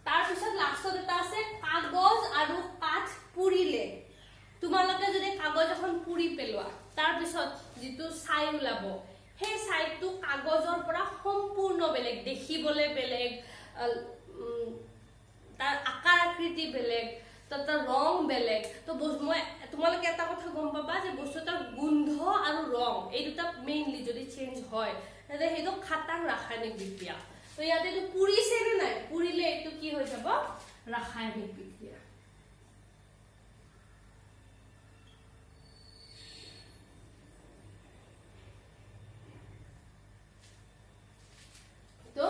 তাৰপিছত লাষ্টত এটা আছে কাগজ আৰু কাঠ পুৰিলে। তোমালোকে যদি কাগজ এখন পুৰি পেলোৱা, তাৰপিছত যিটো ছাই ওলাব, সেই ছাইটো কাগজৰ পৰা সম্পূৰ্ণ বেলেগ, দেখিবলৈ বেলেগ, তাৰ আকাৰ আকৃতি বেলেগ, তাৰ ৰং বেলেগ। তো তোমালোকে এটা কথা গম পাবা যে বস্তুটাৰ গোন্ধ আৰু ৰং এই দুটা মেইনলি যদি চেঞ্জ হয়, তেতিয়া সেইটো খাটাং ৰাসায়নিক বিক্ৰিয়া। তো ইয়াতে এইটো পুৰিছে নে নাই, পুৰিলে এইটো কি হৈ যাব ৰাসায়নিক বিক্ৰিয়া। তো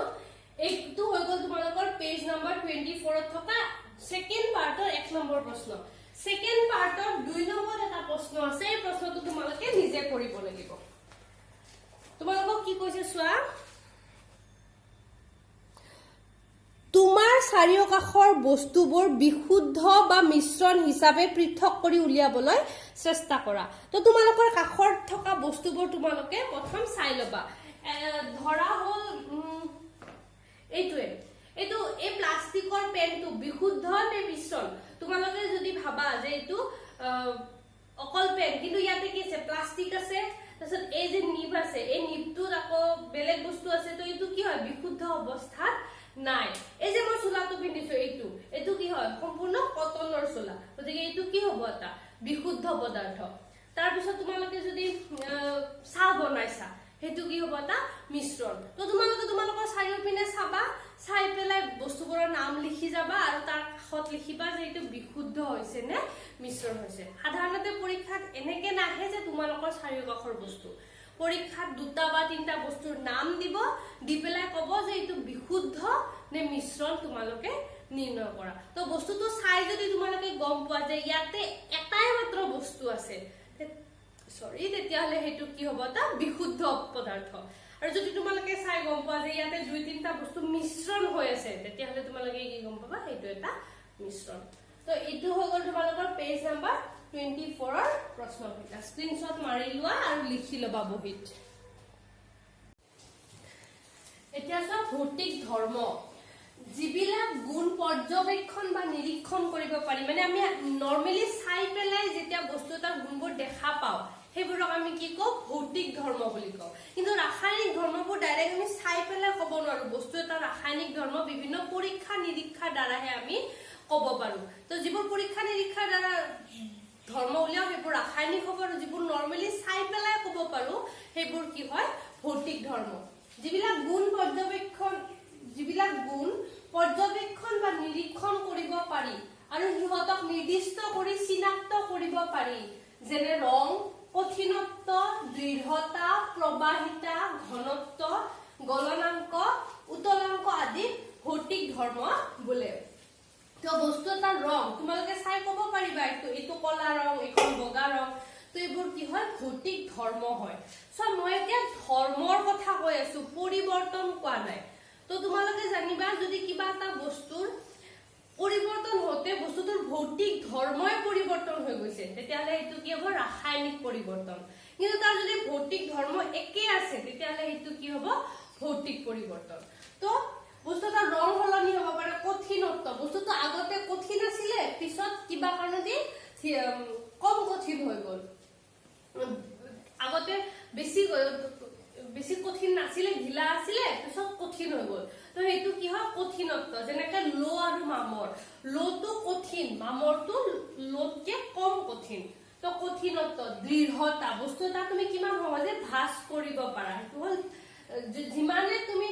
এইটো হৈ গ'ল তোমালোকৰ পেজ নম্বৰ 24 থকা সেকেন্ড পাৰ্টৰ 1 নম্বৰ প্ৰশ্ন। সেকেন্ড পাৰ্টৰ 2 নম্বৰ এটা প্ৰশ্ন আছে, এই প্ৰশ্নটো তোমালোকে নিজে কৰিব লাগিব। তোমালোকক কি কৈছে চোৱা, তোমাৰ চাৰিওকাষৰ বস্তুবোৰ বিশুদ্ধ বা মিশ্ৰণ হিচাপে পৃথক কৰি উলিয়াবলৈ চেষ্টা কৰা। তো তোমালোকৰ কাষত থকা বস্তুবোৰ তোমালোকে প্ৰথম চাই ল'বা। ধৰা হ'ল এইটো এই প্লাষ্টিকৰ পেনটো বিশুদ্ধ নে মিশ্ৰণ। তোমালোকে যদি ভাবা যে এইটো অকল পেন, কিন্তু ইয়াতে কি আছে প্লাষ্টিক আছে, তাৰপিছত এই যে নিব আছে, এই নিবটোত আকৌ বেলেগ বস্তু আছে, তো এইটো কি হয় বিশুদ্ধ অৱস্থাত নাই। এই যে মই চোলাটো পিন্ধিছো, এইটো কি হয় সম্পূৰ্ণ কটনৰ চোলা, গতিকে এইটো কি হ'ব এটা বিশুদ্ধ পদাৰ্থ। তাৰপিছত তোমালোকে যদি চাহ বনাইছা, সেইটো কি হ'ব এটা মিশ্ৰণ। তো তোমালোকে তোমালোকৰ চাৰিওপিনে চাবা, চাই পেলাই বস্তুবোৰৰ নাম লিখি যাবা আৰু তাৰ কাষত লিখিবা যে এইটো বিশুদ্ধ হৈছে নে মিশ্ৰণ হৈছে। সাধাৰণতে পৰীক্ষাত এনেকে নাহে যে তোমালোকৰ চাৰিওকাষৰ বস্তু, পৰীক্ষাত 2টা বা 3টা বস্তুৰ নাম দিব, দি পেলাই ক'ব যে এইটো বিশুদ্ধ নে মিশ্ৰণ তোমালোকে নিৰ্ণয় কৰা। তো বস্তুটো চাই যদি তোমালোকে গম পোৱা যে ইয়াতে এটাই মাত্ৰ বস্তু আছে, তেতিয়াহ'লে সেইটো কি হ'ব এটা বিশুদ্ধ পদাৰ্থ। আৰু যদি তোমালোকে চাই গম পোৱা যে ইয়াতে 2-3টা বস্তু মিশ্ৰণ হৈ আছে, তেতিয়াহ'লে তোমালোকে কি গম পাবা সেইটো এটা মিশ্ৰণ। তো এইটো হৈ গ'ল তোমালোকৰ পেজ নম্বৰ 24ৰ প্ৰশ্নকেইটা। স্ক্ৰীনশ্বট মাৰি লোৱা আৰু লিখি ল'বা বহীত। এতিয়া চোৱা ভৌতিক ধৰ্ম। যিবিলাক গুণ পৰ্যবেক্ষণ বা নিৰীক্ষণ কৰিব পাৰি, মানে আমি নৰ্মেলি চাই পেলাই যেতিয়া বস্তু এটাৰ গুণবোৰ দেখা পাওঁ, সেইবোৰক আমি কি কওঁ ভৌতিক ধৰ্ম বুলি কওঁ। কিন্তু ৰাসায়নিক ধৰ্মবোৰ ডাইৰেক্ট আমি চাই পেলাই ক'ব নোৱাৰো। বস্তু এটা ৰাসায়নিক ধৰ্ম বিভিন্ন পৰীক্ষা নিৰীক্ষাৰ দ্বাৰাহে আমি ক'ব পাৰো। তো যিবোৰ পৰীক্ষা নিৰীক্ষাৰ দ্বাৰা ধৰ্ম উলিয়াও সেইবোৰ ৰাসায়নিক হ'ব আৰু যিবোৰ নৰ্মেলি চাই পেলাই ক'ব পাৰো সেইবোৰ কি হয় ভৌতিক ধৰ্ম যিবিলাক গুণ পৰ্যবেক্ষণ বা নিৰীক্ষণ কৰিব পাৰি আৰু সিহঁতক নিৰ্দিষ্ট কৰি চিনাক্ত কৰিব পাৰি যেনে ৰং কঠিনত্ব দৃঢ়তা প্ৰবাহিতা ঘনত্ব গলনাংক উতলাংক আদি ভৌতিক ধৰ্ম বোলে তো বস্তু এটা ৰং তোমালোকে চাই ক'ব পাৰিবা এইটো কলা ৰং এইখন বগা ৰং তো এইবোৰ কি হয় ভৌতিক ধৰ্ম হয় সো মই এতিয়া ধৰ্মৰ কথা কৈ আছো পৰিৱৰ্তন কোৱা নাই তো তোমালোকে জানিবা যদি কিবা এটা বস্তুৰ পৰিৱৰ্তন হতে বস্তুটোৰ ভৌতিক ধৰ্মই পৰিৱৰ্তন হৈ গৈছে তেতিয়ালে এইটো কি হ'ব ৰাসায়নিক পৰিৱৰ্তন কিন্তু তাৰ যদি ভৌতিক ধৰ্ম একে আছে তেতিয়ালে এইটো কি হ'ব ভৌতিক পৰিৱৰ্তন তো বস্তুটা ৰং হলনি হ'ব পাৰে কঠিনত্ব বস্তুটো আগতে কঠিন আছিল পিছত কিবা কাৰণেদি কম কঠিন হৈ গ'ল আগতে বেছি কঠিন নাছিল ঢিলা আছিল পিছত কঠিন হৈ গ'ল তো হেতু কি হয় কঠিনত্ব যেনেকৈ লো আৰু মামৰ লোটো কঠিন মামৰটো লোতকে কম কঠিন তো কঠিনত্ব দৃঢ়তা বস্তু এটা তুমি কিমান সহজে ভাঁজ কৰিব পাৰা হেতু হল যিমানে তুমি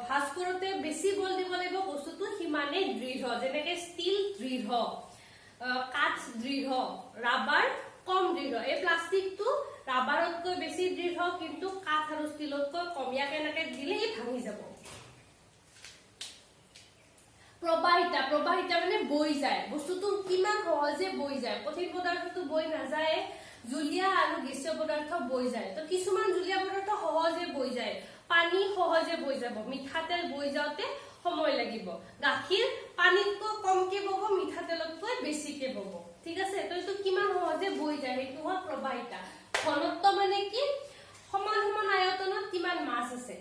ভাঁজ কৰোতে বেছি বল দিব লাগিব বস্তুটো সিমানে দৃঢ় যেনেকে ষ্টীল দৃঢ় কাঠ দৃঢ় ৰাবাৰ কম দৃঢ় এই প্লাষ্টিকটো ৰাবাৰতকৈ বেছি দৃঢ় কিন্তু কাঠ আৰু ষ্টীলতকৈ কমিয়াকে এনেকে দিলে ই ভাঙি যাব প্ৰবাহিতা মানে বৈ যায় বস্তুটো কিমান সহজে বৈ যায় কঠিন পদাৰ্থটো বৈ নাযায় জুলীয়া আৰু গেছীয় পদাৰ্থ বৈ যায় তো কিছুমান জুলীয়া পদাৰ্থ সহজে বৈ যায় পানী সহজে বৈ যাব মিঠাতেল বৈ যাওতে সময় লাগিব গাখীৰ পানীতকৈ কমকে বব মিঠাতেলতকৈ বেছিকে বব ঠিক আছে তো এইটো কিমান সহজে বৈ যায় সেইটো হয় প্ৰবাহিতা ঘনত্ব মানে কি সমান সমান আয়তনত কিমান মাছ আছে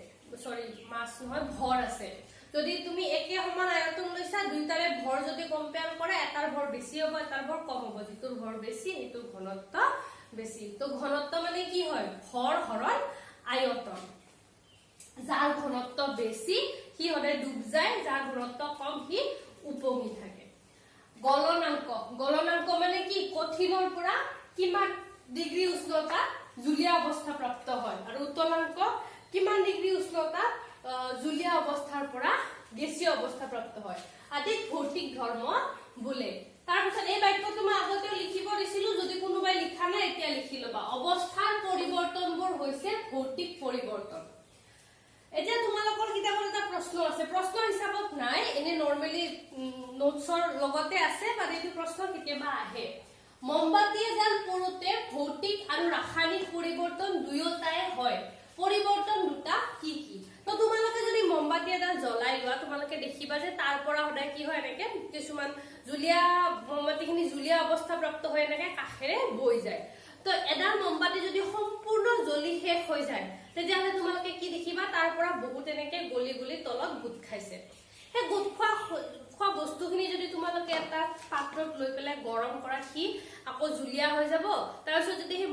মাছ নহয় ভৰ আছে যদি তুমি একে সমান আয়তন লৈছা দুইটাৰে ভৰ যদি কম্পেয়াৰ কৰা এটাৰ ভৰ বেছি হ'ব এটাৰ ভৰ কম হ'ব যিটোৰ ভৰ বেছি সেইটোৰ ঘনত্ব বেছি তো ঘনত্ব মানে কি হয় ভৰ হৰণ আয়তন যাৰ ঘনত্ব বেছি সি হৰে ডুব যায় যাৰ ঘনত্ব কম সি উপঙি থাকে গলনাংক মানে কি কঠিনৰ পৰা কিমান ডিগ্ৰী উষ্ণতা জুলীয়া অৱস্থা প্ৰাপ্ত হয় আৰু উতলাংক কিমান ডিগ্ৰী উষ্ণতা জুলীয়া অৱস্থাৰ পৰা গেছীয় অৱস্থা প্ৰাপ্ত হয় আদি ভৌতিক ধৰ্ম বোলে তাৰ পিছত এই বাক্যটো মই আগতে লিখিব দিছিলো যদি কোনোবাই লিখা নাই এতিয়া লিখি লবা অৱস্থাৰ পৰিৱৰ্তনবোৰ হৈছে ভৌতিক পৰিৱৰ্তন এতিয়া তোমালোকৰ কিতাপত এটা প্ৰশ্ন আছে প্ৰশ্ন হিচাপত নাই এনে নৰমালি নোটছৰ লগতে আছে বা এইটো প্ৰশ্ন কেতিয়াবা আহে মমবাতি এডাল পৰোতে ভৌতিক আৰু ৰাসায়নিক পৰিৱৰ্তন দুয়োটাই হয় পৰিৱৰ্তন দুটা কি কি তো তোমালোকে যদি মমবাতি এডাল জ্বলাই লোৱা তোমালোকে দেখিবা যে তাৰ পৰা সদায় কি হয় এনেকে কিছুমান জুলীয়া মমবাতিখিনি জুলীয়া অৱস্থা প্ৰাপ্ত হৈ এনেকে কাখেৰে বৈ যায় তো এডাল মমবাতি যদি সম্পূৰ্ণ জ্বলি শেষ হৈ যায় তেতিয়াহ'লে তোমালোকে কি দেখিবা তাৰ পৰা বহুত এনেকে গলি গলি তলত গুট খাইছে সেই গুট খোৱা বস্তুখিনি যদি তোমালোকে এটা পাত্ৰত লৈ পেলাই গৰম কৰা সি আকৌ জুলীয়া হৈ যাব তাৰপিছত যদি সেই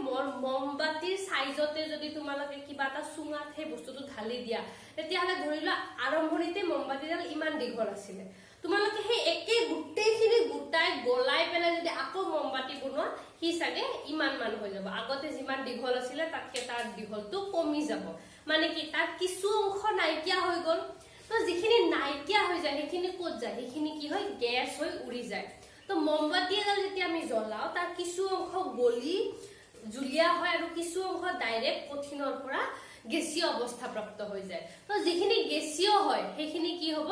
মমবাতিৰ সাইজতে যদি তোমালোকে কিবা এটা চুঙাত সেই বস্তুটো ঢালি দিয়া তেতিয়াহ'লে ধৰি লোৱা আৰম্ভণিতে মমবাতিডাল ইমান দীঘল আছিলে তোমালোকে সেই একে গোটেইখিনি গোটাই গলাই পেলাই যদি আকৌ মমবাতি বনোৱা সি চাগে ইমান মান হৈ যাব আগতে যিমান দীঘল আছিলে তাতকে তাৰ দীঘলটো কমি যাব মানে কি তাৰ কিছু অংশ নাইকিয়া হৈ গ'ল তো যিখিনি নাইকিয়া হৈ যায় সেইখিনি ক'ত যায় সেইখিনি কি হয় গেছ হৈ উৰি যায় তো মমবাতি এডাল যেতিয়া আমি জ্বলাও তাৰ কিছু অংশ গলি জুলীয়া হয় আৰু কিছু অংশ ডাইৰেক্ট কঠিনৰ পৰা গেছীয় অৱস্থা প্ৰাপ্ত হৈ যায় তো যিখিনি গেছীয় হয় সেইখিনি কি হ'ব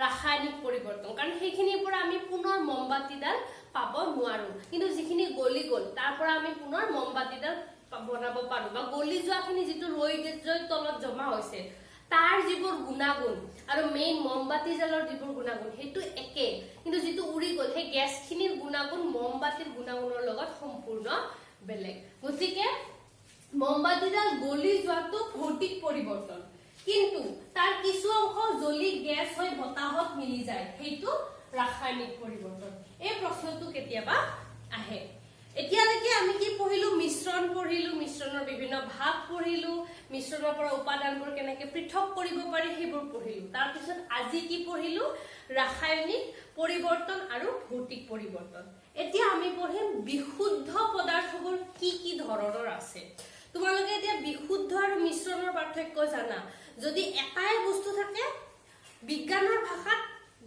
ৰাসায়নিক পৰিৱৰ্তন কাৰণ সেইখিনিৰ পৰা আমি পুনৰ মমবাতিডাল পাব নোৱাৰো কিন্তু যিখিনি গলি গ'ল তাৰ পৰা আমি পুনৰ মমবাতিডাল বনাব পাৰো বা গলি যোৱাখিনি যিটো ৰৈ তলত জমা হৈছে তাৰ যিবোৰ গুণাগুণ আৰু মেইন মমবাতি জালৰ যিবোৰ গুণাগুণ সেইটো একে কিন্তু যিটো উৰি গ'ল সেই গেছখিনিৰ গুণাগুণ মমবাতিৰ গুণাগুণৰ লগত সম্পূৰ্ণ বেলেগ গতিকে মমবাতিডাল গলি যোৱাটো ভৌতিক পৰিৱৰ্তন কিন্তু তাৰ কিছু অংশ জ্বলি গেছ হৈ বতাহত মিলি যায় সেইটো ৰাসায়নিক পৰিৱৰ্তন এই প্ৰশ্নটো কেতিয়াবা আহে এতিয়ালৈকে আমি কি পঢ়িলো মিশ্ৰণ পঢ়িলো মিশ্ৰণৰ বিভিন্ন ভাগ পঢ়িলো মিশ্ৰণৰ পৰা উপাদানবোৰ কেনেকৈ পৃথক কৰিব পাৰি সেইবোৰ পঢ়িলো তাৰ পিছত আজি কি পঢ়িলো ৰাসায়নিক পৰিৱৰ্তন আৰু ভৌতিক পৰিৱৰ্তন এতিয়া আমি পঢ়িম বিশুদ্ধ পদাৰ্থবোৰ কি কি ধৰণৰ আছে। তোমালোকে এতিয়া বিশুদ্ধ আৰু মিশ্ৰণৰ পাৰ্থক্য জানা। যদি এটাই বস্তু থাকে, বিজ্ঞানৰ ভাষাত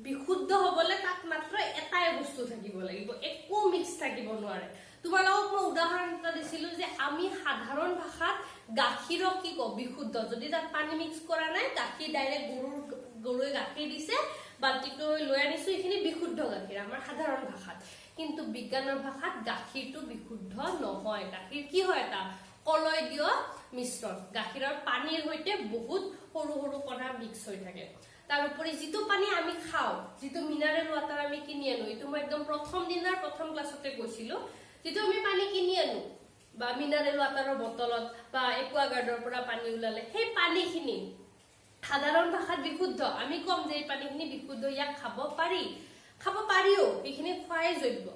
বিশুদ্ধ হবলৈ তাত মাত্ৰ এটাই বস্তু থাকিব লাগিব, একো মিক্স থাকিব নোৱাৰে। তোমালোকক মই উদাহৰণ এটা দিছিলো যে আমি সাধাৰণ ভাষাত গাখীৰক কি কওঁ? বিশুদ্ধ। যদি তাত পানী মিক্স কৰা নাই, গাখীৰ ডাইৰেক্ট গৰুৱে গাখীৰ দিছে, বাল্টিটো লৈ আনিছো, এইখিনি বিশুদ্ধ গাখীৰ আমাৰ সাধাৰণ ভাষাত। কিন্তু বিজ্ঞানৰ ভাষাত গাখীৰটো বিশুদ্ধ নহয়। গাখীৰ কি হয়? এটা কলয়দীয় মিশ্ৰণ। গাখীৰৰ পানীৰ সৈতে বহুত সৰু সৰু কণা মিক্স হৈ থাকে। তাৰোপৰি যিটো পানী আমি খাওঁ, যিটো মিনাৰেল ৱাটাৰ আমি কিনি আনো, এইটো মই একদম প্ৰথম দিনাৰ প্ৰথম ক্লাছতে কৈছিলো, যিটো আমি পানী কিনি আনো বা মিনাৰেল ৱাটাৰৰ বটলত বা একুৱাগাৰ্ডৰ পৰা পানী ওলালে, সেই পানীখিনি সাধাৰণ ভাষাত বিশুদ্ধ। আমি কম যে এই পানীখিনি বিশুদ্ধ, ইয়াক খাব পাৰি, খাব পাৰিও, সেইখিনি খোৱাই যোগ্য।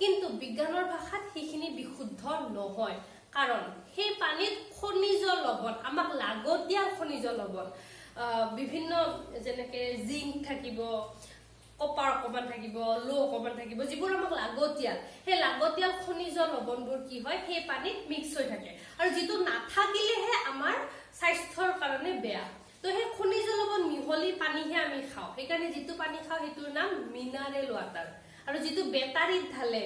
কিন্তু বিজ্ঞানৰ ভাষাত সেইখিনি বিশুদ্ধ নহয়, কাৰণ সেই পানীত খনিজ লৱণ, আমাক লাগতিয়াল খনিজ লৱণ, বিভিন্ন যেনেকে জিংক থাকিব, কপাৰ অকমান থাকিব, লো অকমান থাকিব, যিবোৰ আমাক লাগতিয়াল, সেই লাগতিয়াল খনিজ লৱণবোৰ কি হয়? সেই পানীত মিক্স হৈ থাকে। আৰু যিটো নাথাকিলেহে আমাৰ স্বাস্থ্যৰ কাৰণে বেয়া। তো সেই খনিজ লৱণ মিহলি পানীহে আমি খাওঁ। সেইকাৰণে যিটো পানী খাওঁ সেইটোৰ নাম মিনাৰেল ৱাটাৰ। আৰু যিটো বেটাৰীত ঢালে,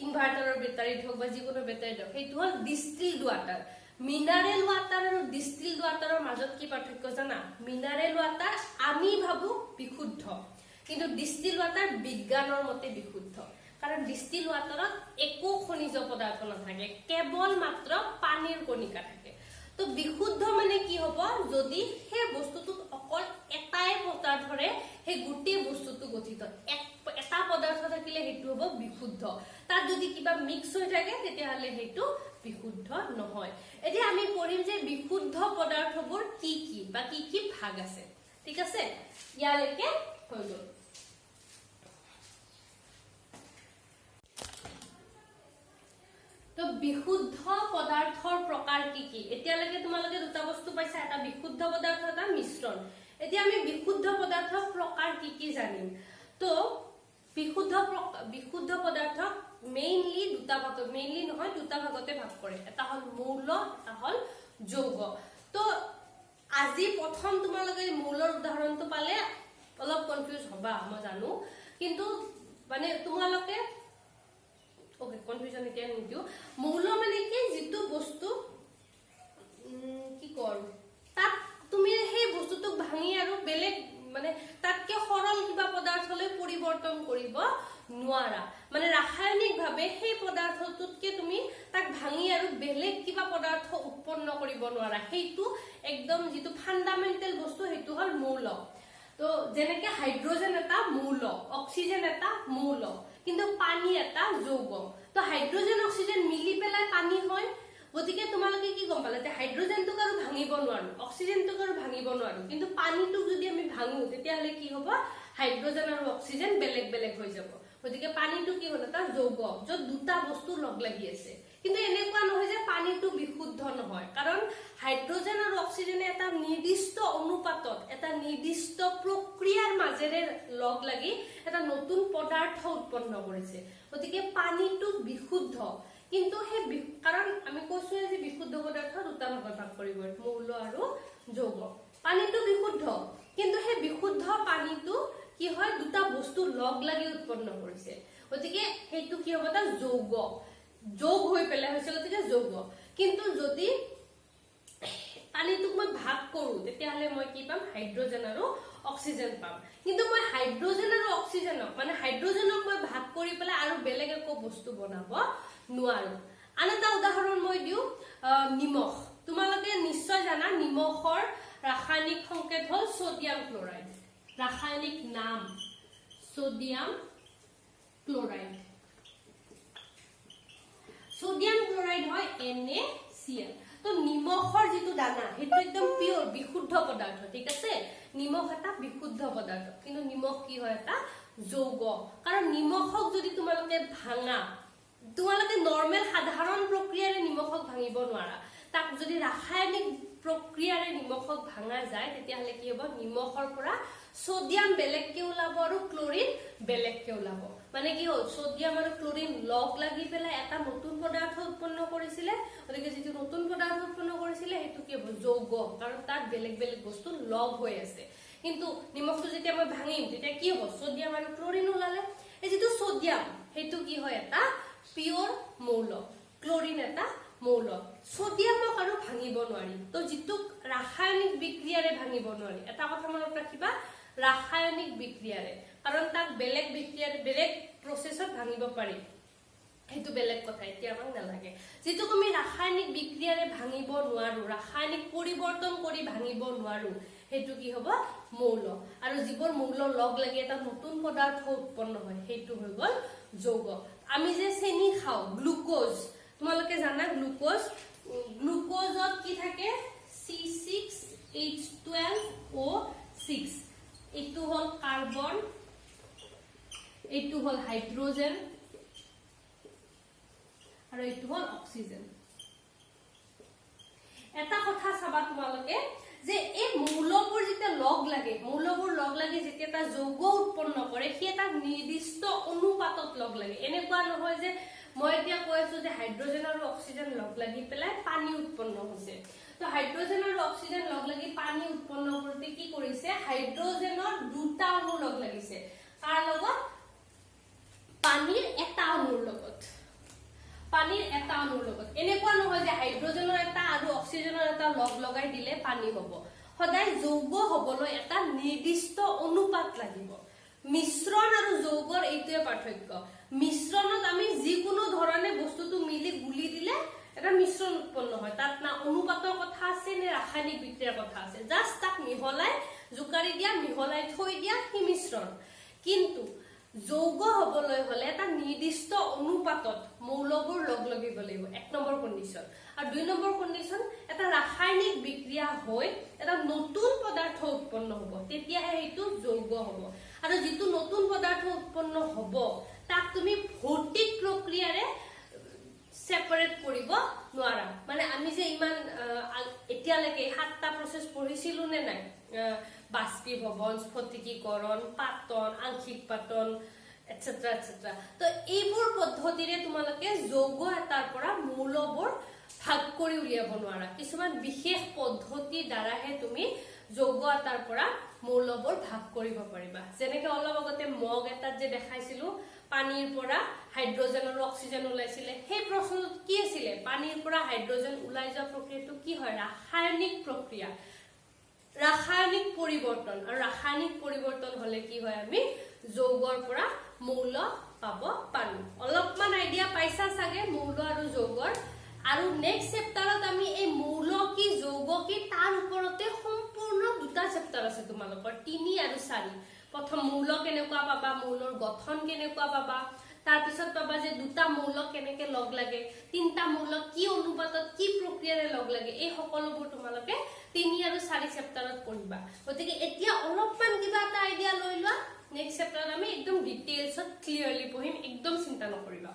ইনভাৰ্টাৰৰ বেটাৰীত হওক বা যিকোনো বেটাৰীত হওক, সেইটো হ'ল ডিষ্টিল্ড ৱাটাৰ। মিনাৰেল ৱাটাৰ আৰু ডিষ্টিল্ড ৱাটাৰৰ মাজত কি পাৰ্থক্য জানা? মিনাৰেল ৱাটাৰ আমি ভাবো বিশুদ্ধ, কিন্তু ডিষ্টিল ৱাটাৰ বিজ্ঞানৰ মতে বিশুদ্ধ। কাৰণ ডিষ্টিল ৱাটাৰত একো খনিজ পদাৰ্থ নাথাকে, কেৱল মাত্ৰ পানীৰ কণিকা থাকে। তো বিশুদ্ধ মানে কি হ'ব? যদি সেই বস্তুটোত অকল এটাই পদাৰ্থৰে সেই গোটেই বস্তুটো গঠিত, এটা পদাৰ্থ থাকিলে সেইটো হ'ব বিশুদ্ধ। তাত যদি কিবা মিক্স হৈ থাকে তেতিয়াহ'লে সেইটো বিশুদ্ধ নহয়। এতিয়া আমি পঢ়িম যে বিশুদ্ধ পদাৰ্থবোৰ কি কি বা কি কি ভাগ আছে। ঠিক আছে, ইয়ালৈকে হৈ গ'ল। তো বিশুদ্ধ পদাৰ্থৰ প্ৰকাৰ কি কি? এতিয়ালৈকে তোমালোকে দুটা বস্তু পাইছা, এটা বিশুদ্ধ পদাৰ্থ, এটা মিশ্ৰণ। এতিয়া আমি বিশুদ্ধ পদাৰ্থৰ প্ৰকাৰ কি কি জানিম। তো বিশুদ্ধ পদাৰ্থক মেইনলি দুটা ভাগত, মেইনলি নহয় দুটা ভাগতে ভাগ কৰে। এটা হ'ল মৌল, এটা হ'ল যৌগ। তো আজি প্ৰথম তোমালোকে মৌলৰ উদাহৰণটো পালে অলপ কনফিউজ হবা, মই জানো, কিন্তু মানে তোমালোকে কনফিউজন এতিয়া নিদিও। মৌল মানে কি? যিটো বস্তু কি কৰো, তাত তুমি সেই বস্তুটোক ভাঙি আৰু বেলেগ মানে তাতকে সৰল কিবা পদাৰ্থলৈ পৰিৱৰ্তন কৰিব নোৱাৰা। মানে ৰাসায়নিক ভাৱে সেই পদাৰ্থটোতকে তুমি তাক ভাঙি আৰু বেলেগ কিবা পদাৰ্থ উৎপন্ন কৰিব নোৱাৰা। সেইটো একদম যিটো ফাণ্ডামেণ্টেল বস্তু, সেইটো হ'ল মৌল। তো যেনেকে হাইড্ৰজেন এটা মৌল, অক্সিজেন এটা মৌল, কিন্তু পানী এটা যৌগ। তো হাইড্ৰজেন অক্সিজেন মিলি পেলাই পানী হয়। গতিকে তোমালোকে কি গম পালা? হাইড্ৰজেনটোক আৰু ভাঙিব নোৱাৰো, অক্সিজেনটোক আৰু ভাঙিব নোৱাৰো, কিন্তু পানীটোক যদি আমি ভাঙো তেতিয়াহ'লে কি হ'ব? হাইড্ৰজেন আৰু অক্সিজেন বেলেগ বেলেগ হৈ যাব। গতিকে পানীটো কি হ'ল? এটা যৌগ, য'ত দুটা বস্তু লগ লাগি আছে। কিন্তু এনেকুৱা নহয় যে পানীটো বিশুদ্ধ নহয়, কাৰণ হাইড্ৰজেন আৰু অক্সিজেনে এটা নিৰ্দিষ্ট অনুপাতত, এটা নিৰ্দিষ্ট প্ৰক্ৰিয়াৰ মাজেৰে লগ লাগি এটা নতুন পদাৰ্থ উৎপন্ন কৰিছে। গতিকে পানীটো বিশুদ্ধ, কিন্তু সেই কাৰণ আমি কৈছো যে বিশুদ্ধ পদাৰ্থ দুটা ভাগত ভাগ কৰিব, মৌল আৰু যৌগ। পানীটো বিশুদ্ধ, কিন্তু সেই বিশুদ্ধ পানীটো কি হয়? দুটা বস্তু লগ লাগি উৎপন্ন কৰিছে। গতিকে সেইটো কি হ'ব? এটা যৌগ, যোগ হৈ পেলাই হৈছে, গতিকে যৌগ। কিন্তু যদি পানীটোক মই ভাগ কৰো তেতিয়াহ'লে মই কি পাম? হাইড্ৰজেন আৰু অক্সিজেন পাম। কিন্তু মই হাইড্ৰজেন আৰু অক্সিজেনক, মানে হাইড্ৰজেনক মই ভাগ কৰি পেলাই আৰু বেলেগ একো বস্তু বনাব নোৱাৰো। আন এটা উদাহৰণ মই দিওঁ, নিমখ। তোমালোকে নিশ্চয় জানা নিমখৰ ৰাসায়নিক সংকেত হ'ল সোডিয়াম ক্লৰাইড। ৰাসায়নিক নাম সোডিয়াম ক্লৰাইড। সোডিয়াম ক্লৰাইড হয় NaCl। তো নিমখৰ যিটো দানা, সেইটো একদম পিয়ৰ বিশুদ্ধ পদাৰ্থ। ঠিক আছে, নিমখ এটা বিশুদ্ধ পদাৰ্থ, কিন্তু নিমখ কি হয়? এটা যৌগ। কাৰণ নিমখক যদি তোমালোকে ভাঙা, তোমালোকে নৰ্মেল সাধাৰণ প্ৰক্ৰিয়াৰে নিমখক ভাঙিব নোৱাৰা। তাক যদি ৰাসায়নিক প্ৰক্ৰিয়াৰে নিমখক ভাঙা যায় তেতিয়াহলে কি হ'ব নিমখৰ পৰা সোডিয়াম বেলেগকে ওলাব আৰু ক্লোৰিন বেলেগকে ওলাব মানে কি হ'ল সোডিয়াম আৰু ক্লোৰিন লগ লাগি পেলাই এটা নতুন পদাৰ্থ উৎপন্ন কৰিছিলে গতিকে যেটো নতুন পদাৰ্থ উৎপন্ন কৰিছিলে হেতু কি হ'ব যৌগ কাৰণ তাত বেলেগ বেলেগ বস্তু লগ হৈ আছে কিন্তু নিমখটো যেতিয়া মই ভাঙিম তেতিয়া কি হ'ব সোডিয়াম আৰু ক্লোৰিন ওলালে এই যেটো সোডিয়াম হেতু কি হয় এটা পিওৰ মৌল ক্লোৰিন এটা মৌল সোডিয়ামক আৰু ভাঙিব নোৱাৰি তো যেটো ৰাসায়নিক বিক্ৰিয়াৰে ভাঙিব নোৱাৰি এটা কথা মনত ৰাখিবা ৰাসায়নিক বিক্ৰিয়াৰে কাৰণ তাক বেলেগ বিক্ৰিয়াৰে বেলেগ প্ৰসেছত ভাঙিব পাৰি হেতু বেলেগ কথা এতিয়া আমাক নালাগে যেটো তুমি ৰাসায়নিক বিক্ৰিয়াৰে ভাঙিব নোৱাৰো ৰাসায়নিক পৰিৱৰ্তন কৰি ভাঙিব নোৱাৰো হেতু কি হ'ব মৌল আৰু যিবোৰ মৌল লগ লাগি এটা নতুন পদাৰ্থ উৎপন্ন হয় হেতু হৈ গল যৌগ আমি যে চেনি খাও গ্লুকোজ তোমালোকে জানা গ্লুকোজত কি থাকে C6H12O6 এইটো হল কাৰ্বন এইটো হল হাইড্ৰোজেন আৰু এইটো হল অক্সিজেন এটা কথা চাবা তোমালোকে যে এই মৌলবোৰ যেতিয়া লগ লাগে যেতিয়া এটা যৌগ উৎপন্ন কৰে সি এটা নিৰ্দিষ্ট অনুপাতত লগ লাগে এনেকুৱা নহয় যে মই এতিয়া কৈছো যে হাইড্ৰোজেন আৰু অক্সিজেন লগ লাগি পেলাই পানী উৎপন্ন হৈছে তো হাইড্ৰোজেন আৰু অক্সিজেন লগ লাগি পানী উৎপন্ন কৰোতে কি কৰিছে হাইড্ৰোজেনৰ দুটা অণু লগ লাগিছে কাৰ লগত পানীৰ এটা অণুৰ লগত এনেকুৱা নহয় যে হাইড্ৰোজেনৰ এটা আৰু অক্সিজেনৰ এটা লগ লগাই দিলে পানী হ'ব সদায় যৌগ হ'বলৈ এটা নিৰ্দিষ্ট অনুপাত লাগিব মিশ্ৰণ আৰু যৌগৰ এইটোৱে পাৰ্থক্য মিশ্ৰণত আমি যিকোনো ধৰণে বস্তুটো মিলি গুলি দিলে এটা মিশ্ৰণ উৎপন্ন হয় তাত না অনুপাতৰ কথা আছে নে ৰাসায়নিক বিক্ৰিয়াৰ কথা আছে জাস্ট তাক মিহলাই জুকাৰি দিয়া মিহলাই থৈ দিয়া হি মিশ্ৰণ কিন্তু যৌগ হ'বলৈ হলে এটা নিৰ্দিষ্ট অনুপাতত মৌলবোৰ লগ লাগিব লাগিব এক নম্বৰ কন্ডিশন আৰু দুই নম্বৰ কন্ডিশন এটা ৰাসায়নিক বিক্ৰিয়া হৈ এটা নতুন পদাৰ্থ উৎপন্ন হ'ব তেতিয়াহে এইটো যৌগ হ'ব আৰু যেটো নতুন পদাৰ্থ উৎপন্ন হ'ব তাক তুমি ভৌতিক প্ৰক্ৰিয়াৰে সেপাৰেট কৰিব নোৱাৰা মানে আমি যে ইমান এতিয়ালৈকে 7টা প্ৰসেস পঢ়িছিলো নে নাই বাষ্পীভৱন স্ফটিকীকৰণ পাতন আংশিক পাতন এটসেট্ৰা এটসেট্ৰা তো এইবোৰ পদ্ধতিৰে তোমালোকে যৌগ এটাৰ পৰা মৌলবোৰ ভাগ কৰি উলিয়াব নোৱাৰা কিছুমান বিশেষ পদ্ধতিৰ দ্বাৰাহে তুমি যৌগ এটাৰ পৰা মৌলবোৰ ভাগ কৰিব পাৰিবা যেনেকৈ অলপ আগতে মগ এটাত যে দেখাইছিলো পানীৰ পৰা হাইড্ৰোজেন আৰু অক্সিজেন ওলাইছিলে সেই প্ৰশ্নটো কি আছিল পানীৰ পৰা হাইড্ৰোজেন ওলাই যোৱা প্ৰক্ৰিয়াটো কি হয় ৰাসায়নিক প্ৰক্ৰিয়া ৰাসায়নিক পৰিৱৰ্তন আৰু ৰাসায়নিক পৰিৱৰ্তন হলে কি হয় আমি যৌগৰ পৰা মৌল পাব পাৰো অলপমান আইডিয়া পাইছা সাগে মৌল আৰু যৌগৰ আৰু নেক্সট চেপ্টাৰত আমি এই মৌল কি যৌগ কি তাৰ ওপৰতে সম্পূৰ্ণ দুটা চেপ্টাৰ আছে তোমালোকৰ 3 আৰু 4 প্ৰথম মৌল কেনেকুৱা পাবা মৌলৰ গঠন কেনেকুৱা পাবা তাৰ পিছত পাবা যে দুটা মৌল কেনেকৈ লগ লাগে তিনটা মৌল কি অনুপাতত কি প্ৰক্ৰিয়াৰে লগ লাগে এই সকলোবোৰ তোমালোকে 3 আৰু 4 চেপ্টাৰত পঢ়িবা গতিকে এতিয়া অলপমান কিবা এটা আইডিয়া লৈ লোৱা নেক্সট চেপ্টাৰত আমি একদম ডিটেইলছত ক্লিয়াৰলি পঢ়িম একদম চিন্তা নকৰিবা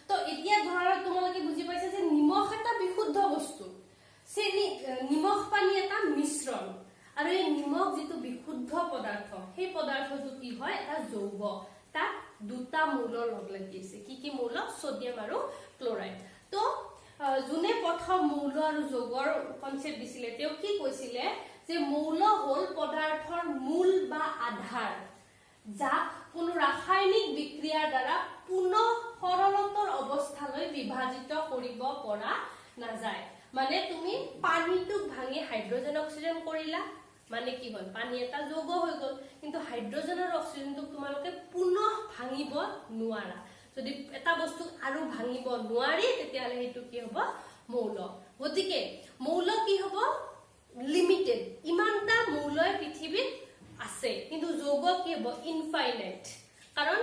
তো এতিয়া ধৰা তোমালোকে বুজি পাইছা যে নিমখ এটা বিশুদ্ধ বস্তু চেনি নিমখ পানী এটা মিশ্ৰণ আৰু এই নিমখ যেটো বিশুদ্ধ পদাৰ্থ সেই পদাৰ্থটো কি হয় এটা যৌগ তাত দুটা মৌল লগ লাগি আছে কি মৌল সোডিয়াম আৰু ক্লোৰাইড তো জুনে প্ৰথম মৌল আৰু যৌগৰ কনসেপ্ট দিছিলে তেওঁ কি কৈছিলে যে মৌল হল পদাৰ্থৰ মূল বা আধাৰ যাক কোনো ৰাসায়নিক বিক্ৰিয়াৰ দ্বাৰা পুনৰ সৰলতৰ অৱস্থালৈ বিভাজিত কৰিব পৰা নাযায় মানে তুমি পানীটোক ভাঙি হাইড্ৰোজেন অক্সিজেন কৰিলা মানে কি হল পানী এটা যৌগ হৈ গল কিন্তু হাইড্ৰোজেন আৰু অক্সিজেনটো তোমালোকে পুনৰ ভাঙিব নোৱাৰা যদি এটা বস্তু আৰু ভাঙিব নোৱাৰি তেতিয়ালে হেতু কি হ'ব মৌল গতিকে মৌল কি হ'ব লিমিটেড ইমানটা মৌলই পৃথিৱীত আছে কিন্তু যৌগ কি হ'ব ইনফাইনাইট কাৰণ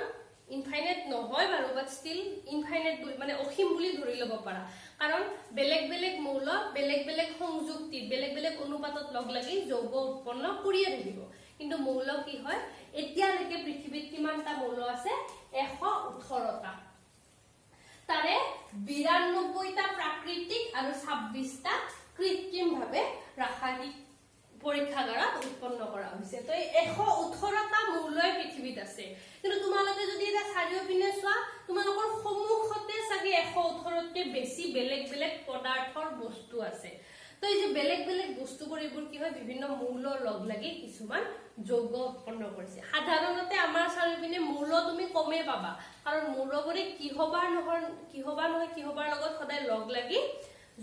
ইনফাইনাইট নহয় বাৰু বাট ষ্টিল ইনফাইনাইট মানে অসীম বুলি ধৰি লব পাৰা কাৰণ বেলেগ বেলেগ মৌল বেলেগ বেলেগ সংযুক্তি বেলেগ বেলেগ অনুপাতত লগ লাগি যৌগ উৎপন্ন কৰিয়ে থাকিব কিন্তু মৌল কি হয় এতিয়ালৈকে পৃথিৱীত কিমানটা মৌল আছে 118টা তাৰে 92টা প্ৰাকৃতিক আৰু 26টা কৃত্ৰিমভাৱে ৰাসায়নিক পৰীক্ষাগাৰত উৎপন্ন কৰা হৈছে। তো 118টা মৌলই পৃথিৱীত আছে, কিন্তু তোমালোকে যদি এটা চাৰিওপিনে চোৱা তোমালোকৰ সন্মুখতে চাগে 118তকৈ বেছি বেলেগ বেলেগ পদাৰ্থৰ বস্তু আছে। তো এই যে বেলেগ বেলেগ বস্তুবোৰ এইবোৰ কি হয়, বিভিন্ন মৌল লগ লাগি কিছুমান যৌগ উৎপন্ন কৰিছে। সাধাৰণতে আমাৰ চাৰিওপিনে মৌল তুমি কমে পাবা, কাৰণ মৌলবোৰে কিহবাৰ লগত সদায় লগ লাগি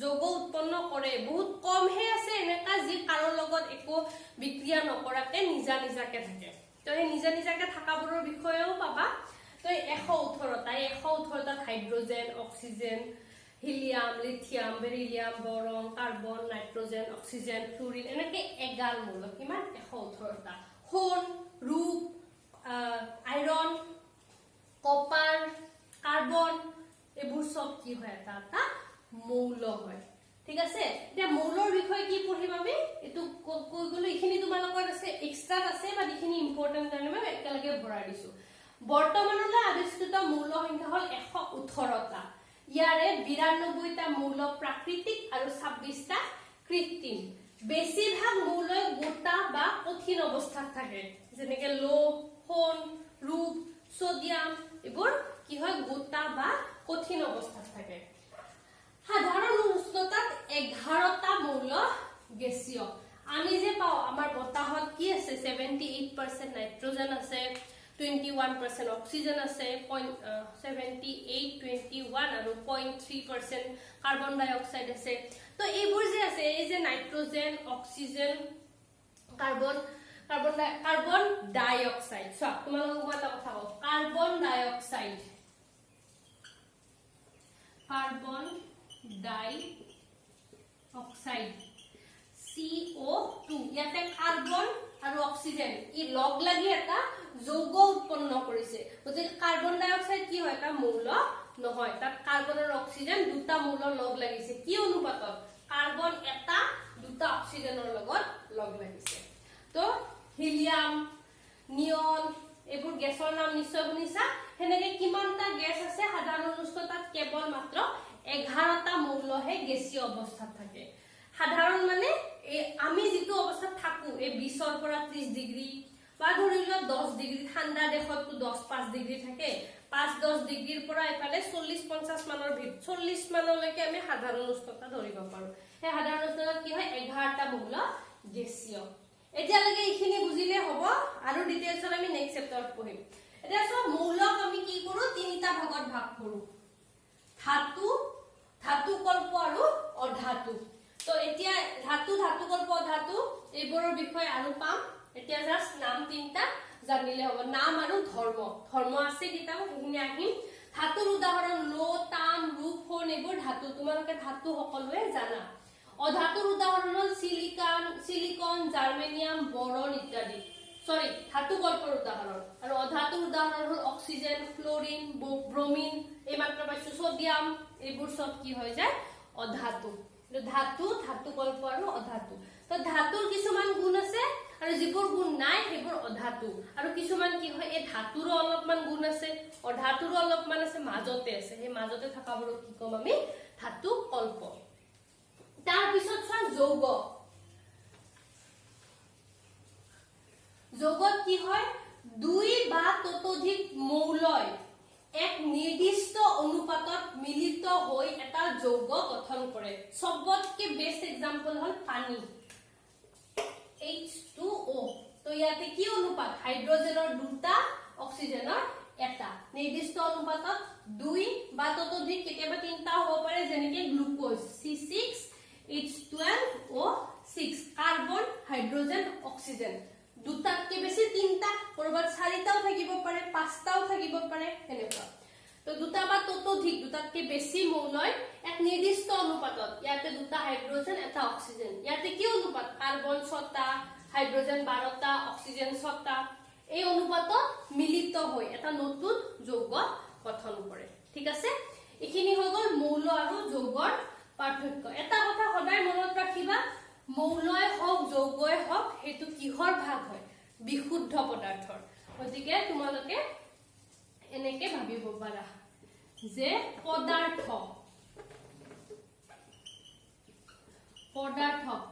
যৌগ উৎপন্ন কৰে। বহুত কমহে আছে এনেকা যি কাৰো লগত একো বিক্ৰিয়া নকৰাকে নিজা নিজাকে থাকে। তো সেই নিজা নিজাকে থকাবোৰৰ বিষয়েও পাবা। তো 118টাত hydrogen, oxygen, helium, lithium, beryllium, boron, carbon, nitrogen, oxygen, fluorine, এনেকে 11 মৌল। কিমান? 118টা। সোণ, ৰূপ, আইৰন, কপাৰ, কাৰ্বন, এইবোৰ সব কি হয়? এটা এটা মৌল হয়। ঠিক আছে, এতিয়া মৌলৰ বিষয়ে কি পঢ়িম আমি? এইটো কৈ গলো, এইখিনি তোমালোকৰ আছে এক্সট্ৰাত আছে, বাট এইখিনি ইম্পৰ্টেণ্ট কাৰণে মই একেলগে ভৰাই দিছো। বৰ্তমানলৈ আৱিষ্কৃত মৌল সংখ্যা হল 118টা। ইয়াৰে 92টা মৌল প্ৰাকৃতিক আৰু 26টা কৃত্ৰিম। বেছিভাগ মৌলই গোটা বা কঠিন অৱস্থাত থাকে, যেনেকে লৌহ, সোণ, ৰূপ, সোডিয়াম, এইবোৰ কি হয়? গোটা বা কঠিন অৱস্থাত থাকে। সাধাৰণ উষ্ণতাত 11টা মৌল গেছীয়। আমি যে পাও আমাৰ বতাহত কি আছে? 78% নাইট্ৰজেন আছে, 21% অক্সিজেন আছে, 78, 21 আৰু 0.3% কাৰ্বন ডাই অক্সাইড আছে। তো এইবোৰ যে আছে, এই যে নাইট্ৰজেন, অক্সিজেন, কাৰ্বন ডাই অক্সাইড, চোৱা তোমালোকক মই এটা কথা কওঁ, কাৰ্বন ডাই অক্সাইড CO2, ইয়াতে কাৰ্বন আৰু অক্সিজেন ই লগ লাগি এটা যৌগ উৎপন্ন কৰিছে। গতিকে কাৰ্বন ডাই অক্সাইড কি হয়? এটা মৌল নহয়, তাত কাৰ্বন আৰু অক্সিজেন দুটা মৌল লগ লাগিছে। কি অনুপাতত? কাৰ্বন এটা দুটা অক্সিজেনৰ লগত লগ লাগিছে। তো হিলিয়াম, নিয়ন, এইবোৰ গেছৰ নাম নিশ্চয় শুনিছা। সেনেকে কিমানটা গেছ আছে? সাধাৰণ উষ্ণতাত কেৱল মাত্ৰ 11টা মৌলহে গেছীয় অৱস্থাত থাকে। সাধাৰণ মানে আমি যিটো অৱস্থাত থাকো, এই 20ৰ পৰা 30 ডিগ্ৰী বা ধৰি লোৱা 10 ডিগ্ৰী, ঠাণ্ডা দেশতো 10-5 ডিগ্ৰী থাকে, 5-10 ডিগ্ৰীৰ পৰা এফালে 40-50 মানৰ 40 মানলৈকে আমি সাধাৰণ উষ্ণতা ধৰিব পাৰো। সেই সাধাৰণ উষ্ণতাত কি হয়? 11টা মৌল গেছীয়। এতিয়ালৈকে এইখিনি বুজিলে হ'ব, আৰু ডিটেইলছত আমি নেক্সট চেপ্টাৰত পঢ়িম। এতিয়া সব মৌলক আমি কি কৰো? 3টা ভাগত ভাগ কৰো, ধাতু, ধাতুকল্প আৰু অধাতু। তো এতিয়া ধাতুকল্প, অধাতু এইবোৰৰ বিষয়ে আৰু পাম। এতিয়া জাস্ট নাম 3টা জানিলে হ'ব, নাম আৰু ধৰ্ম আছে কিতাপত, সেইখিনি আহিম। ধাতুৰ উদাহৰণ লৌহ, তাম, ৰূপ, সোণ, এইবোৰ ধাতু। তোমালোকে ধাতু সকলোৱে জানা। অধাতুৰ উদাহৰণ হল সিলিকন, জাৰ্মেনিয়াম, বৰন ইত্যাদি। সৰি, ধাতুকল্পৰ উদাহৰণ। আৰু অধাতুৰ উদাহৰণ হল অক্সিজেন, ফ্লোৰিন, ব্ৰোমিন, এইমাত্ৰ পাইছো সোডিয়াম, এইবোৰ সব কি হৈ যায়? অধাতু। ধাতু, ধাতুকল্প আৰু অধাতু। তো ধাতুৰ কিছুমান গুণ আছে আৰু যিবোৰ গুণ নাই সেইবোৰ অধাতু। আৰু কিছুমান কি হয়? এই ধাতুৰো অলপমান গুণ আছে, অধাতুৰো অলপমান আছে, মাজতে আছে। সেই মাজতে থকাবোৰক কি কম আমি? ধাতুকল্প। তাৰ পিছত চোৱা যৌগ। যৌগত কি হয়? 2 বা ততোধিক মৌলই এক নিৰ্দিষ্ট অনুপাতত মিলিত হৈ এটা যৌগ গঠন কৰে। সবতকে বেষ্ট এক্সাম্পল হল পানী, H2O। তো ইয়াতে কি অনুপাত? হাইড্ৰজেনৰ 2টা, অক্সিজেনৰ 1টা। নিৰ্দিষ্ট অনুপাতত 2 বা ততোধিক, কেতিয়াবা 3টা হ'ব পাৰে, যেনেকে glucose C6H12O6, carbon, hydrogen, oxygen. 2টাতকে বেছি 3টা, কৰবাত 4টাও থাকিব পাৰে, 5টাও থাকিব পাৰে, এনেকুৱা। তো 2টা বা ততোধিক, 2টাতকে বেছি মৌলই এক নিৰ্দিষ্ট অনুপাতত, ইয়াতে 2টা হাইড্ৰজেন, 1টা অক্সিজেন। ইয়াতে কি অনুপাত? কাৰ্বন 6টা, হাইড্ৰজেন 12টা, অক্সিজেন 6টা। এই অনুপাতত মিলিত হৈ এটা নতুন যৌগ গঠন কৰে। ঠিক আছে, এইখিনি হৈ গ'ল মৌল আৰু যৌগৰ পাৰ্থক্য। এটা কথা সদায় মনত ৰাখিবা, মৌলই হওক যৌগই হওক, সেইটো কিহৰ ভাগ হয়? বিশুদ্ধ পদাৰ্থৰ। গতিকে তোমালোকে এনেকে ভাবিব পাৰা যে পদাৰ্থ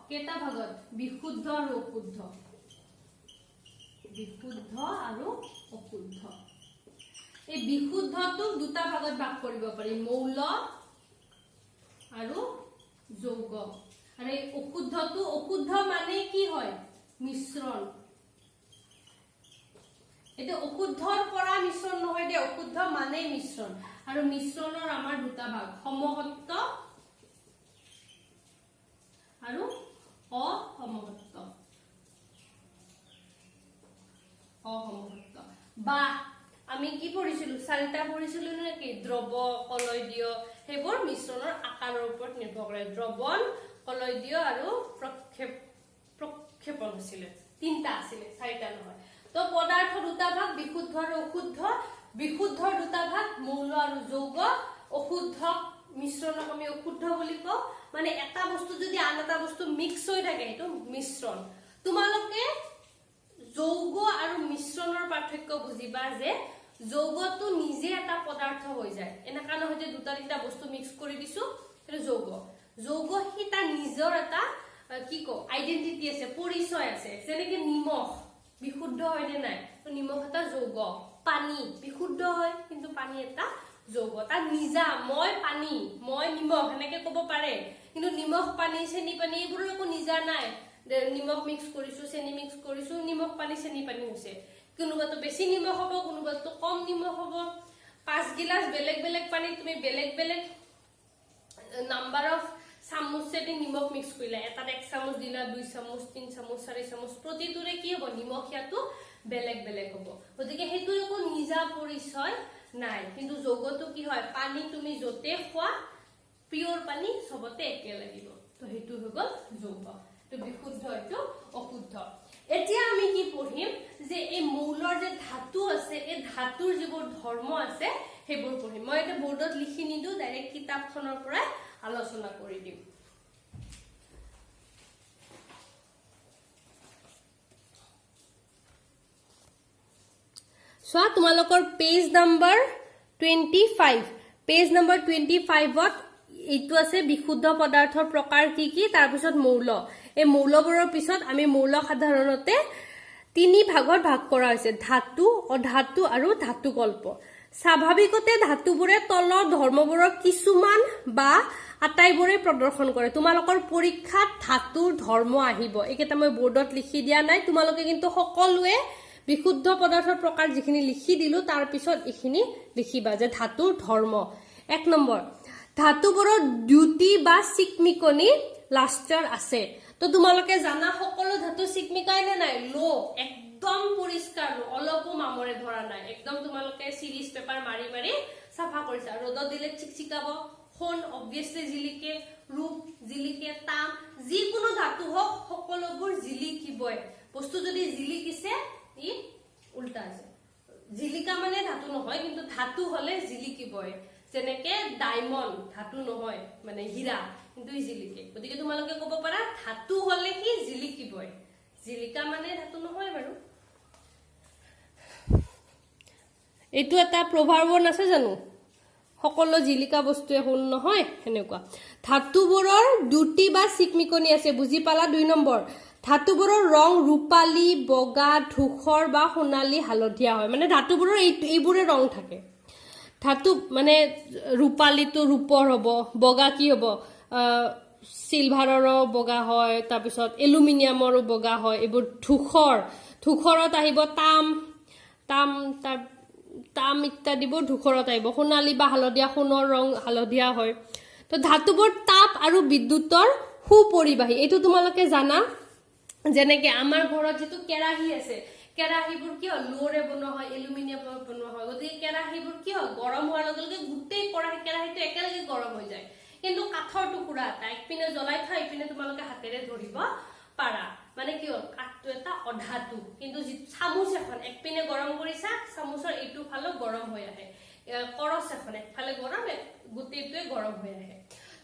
কেটা ভাগত বিশুদ্ধ আৰু অশুদ্ধ এই বিশুদ্ধটো দুটা ভাগত ভাগ কৰিব পাৰি মৌল আৰু যৌগ আৰু এই অশুদ্ধ মানে কি হয় মিশ্ৰণ এটা অশুদ্ধৰ পৰা মিশ্ৰণ নহয় দে অশুদ্ধ মানে মিশ্ৰণ আৰু মিশ্ৰণৰ আমাৰ দুটা ভাগ সমসত্ব আৰু অসমসত্ব বা আমি কি পঢ়িছিলো চাৰিটা পঢ়িছিলো নেকি দ্ৰৱ কলয়দীয় সেইবোৰ মিশ্ৰণৰ আকাৰৰ ওপৰত নিৰ্ভৰ কৰে দ্ৰৱণ কলয়দীয় আৰু প্ৰক্ষেপণ আছিল তিনটা আছিল চাৰিটা নহয় তো পদাৰ্থ দুটা ভাগ বিশুদ্ধ আৰু অশুদ্ধ বিশুদ্ধৰ দুটা ভাগ মৌল আৰু যৌগ অশুদ্ধ মিশ্ৰণক আমি অশুদ্ধ বুলি কওঁ মানে এটা বস্তু যদি আন এটা বস্তু মিক্স হৈ থাকে এটো মিশ্ৰণ তোমালোকে যৌগ আৰু মিশ্ৰণৰ পাৰ্থক্য বুজিবা যে যৌগটো নিজে এটা পদাৰ্থ হৈ যায় এনেকা নহয় যে দুটা তিনটা বস্তু মিক্স কৰি দিছো এটো যৌগ হি তাৰ নিজৰ এটা কি কো আইডেন্টিটি আছে পৰিচয় আছে যেনেকে নিমখ বিশুদ্ধ হয় নে নাই তো নিমখ এটা যৌগ পানী বিশুদ্ধ হয় কিন্তু পানী এটা যৌগ তাৰ নিজা মই পানী মই নিমখ এনেকে ক'ব পাৰে কিন্তু নিমখ পানী চেনি পানী এইবোৰ একো নিজা নাই নিমখ মিক্স কৰিছো চেনি মিক্স কৰিছো নিমখ পানী চেনি পানী হৈছে কোনোবাটো বেছি নিমখ হ'ব কোনোবাটো কম নিমখ হ'ব 5 গিলাস বেলেগ বেলেগ পানী তুমি বেলেগ বেলেগ নাম্বাৰ অফ চামুচে দি নিমখ মিক্স কৰিলা এটা 1 চামুচ দিলা 2 চামুচ 3 চামুচ 4 চামুচ প্ৰতিটোৰে কি হ'ব নিমখিয়াটো বেলেগ বেলেগ হ'ব গতিকে হেতু একো নিজা পৰিচয় নাই কিন্তু যৌগটো কি হয় পানী তুমি যতে খোৱা পিওর পানী সবতে একে লাগিব তো হেতু হৈ গল যৌগ তো বিশুদ্ধ এটো অশুদ্ধ এতিয়া আমি কি পঢ়িম যে এই মৌলৰ যে ধাতু আছে এই ধাতুৰ যিবোৰ ধৰ্ম আছে হেবোৰ পঢ়িম মই এটা বোৰ্ডত লিখি নিদু ডাইৰেক্ট কিতাপখনৰ পৰা আলোচনা কৰি দিম সো তোমালোকৰ পেজ নম্বৰ 25 পেজ নম্বৰ 25ত এইটো আছে বিশুদ্ধ পদাৰ্থৰ প্ৰকাৰ কি কি তাৰ পিছত মৌল এই মৌলবোৰৰ পিছত আমি মৌল সাধাৰণতে তিনি ভাগত ভাগ কৰা হৈছে ধাতু অধাতু আৰু ধাতুকল্প স্বাভাৱিকতে ধাতুবোৰে তলৰ ধৰ্মবোৰৰ কিছুমান বা আটাইবোৰে প্ৰদৰ্শন কৰে তোমালোকৰ পৰীক্ষাত ধাতুৰ ধৰ্ম আহিব এইকেইটা মই বোৰ্ডত লিখি দিয়া নাই তোমালোকে কিন্তু সকলোৱে বিশুদ্ধ পদাৰ্থৰ প্ৰকাৰ যিখিনি লিখি দিলো তাৰ পিছত ইখিনি লিখিবা যে ধাতুৰ ধৰ্ম 1 নম্বৰ ধাতুবোৰৰ দ্যুতি বা চিকমিকনি লাষ্টাৰ আছে তো তোমালোকে জানা সকলো ধাতু চিকমিকাই নে নাই লো একদম পৰিষ্কাৰ অলপো মামৰে ধৰা নাই একদম তোমালোকে সিৰিজ পেপাৰ মাৰি মাৰি সাফা কৰিছা ৰ'দত দিলে চিকচিকাব কোন অবভিয়াসলি জিলিকে ৰূপ জিলিকে তাম যিকোনো ধাতু হক সকলোবোৰ জিলিকিবই বস্তু যদি জিলিকিছে ই উল্টা আছে জিলিকা মানে ধাতু নহয় কিন্তু ধাতু হলে জিলিকিবই যেনেকে ডায়মন্ড ধাতু নহয় মানে হীৰা কিন্তু জিলিকে গতিকে তোমালোকে ক'ব পাৰা ধাতু হলে কি জিলিকিবই জিলিকা মানে ধাতু নহয় বাৰু এইটো এটা প্ৰভাৱন আছে জানো সকলো জিলিকা বস্তুৱে হল নহয় হেনেকুৱা ধাতুবোৰৰ দ্যুতি বা চিকমিকনি আছে বুজি পালা 2 নম্বৰ ধাতুবোৰৰ ৰং ৰূপালী বগা ধূসৰ বা সোণালী হালধীয়া হয় মানে ধাতুবোৰৰ এইবোৰে ৰং থাকে ধাতু মানে ৰূপালীটো ৰূপৰ হ'ব বগা কি হ'ব সিলভাৰৰো বগা হয় তাৰ পিছত এলুমিনিয়ামৰো বগা হয় এইবোৰ ধূসৰত আহিব তাম ইত্যাদিবোৰ ধূসৰত আহিব সোণালী বা হালধীয়া সোণৰ ৰং হালধীয়া হয় তো ধাতুবোৰ তাপ আৰু বিদ্যুতৰ সুপৰিবাহী এইটো তোমালোকে জানা যেনেকে আমাৰ ঘৰত যেটো কেৰাহী আছে কেৰাহীবোৰ কি হয় লোৰে বনোৱা হয় এলুমিনিয়ামৰ বনোৱা হয় গতিকে কেৰাহীবোৰ কি হয় গৰম হোৱাৰ লগে লগে গোটেই কেৰাহীটো একেলগে গৰম হৈ যায় কিন্তু কাঠৰ টুকুৰা এটা একপিনে জ্বলাই থৈ ইপিনে তোমালোকে হাতেৰে ধৰিব পাৰা মানে কি হ'ল কাঠটো এটা অধাতু কিন্তু চামুচ এখন একপিনে গৰম কৰিছা চামুচৰ এইটো ফালে গৰম হৈ আহে কৰছ এখন একফালে গৰম গোটেইটোৱে গৰম হৈ আহে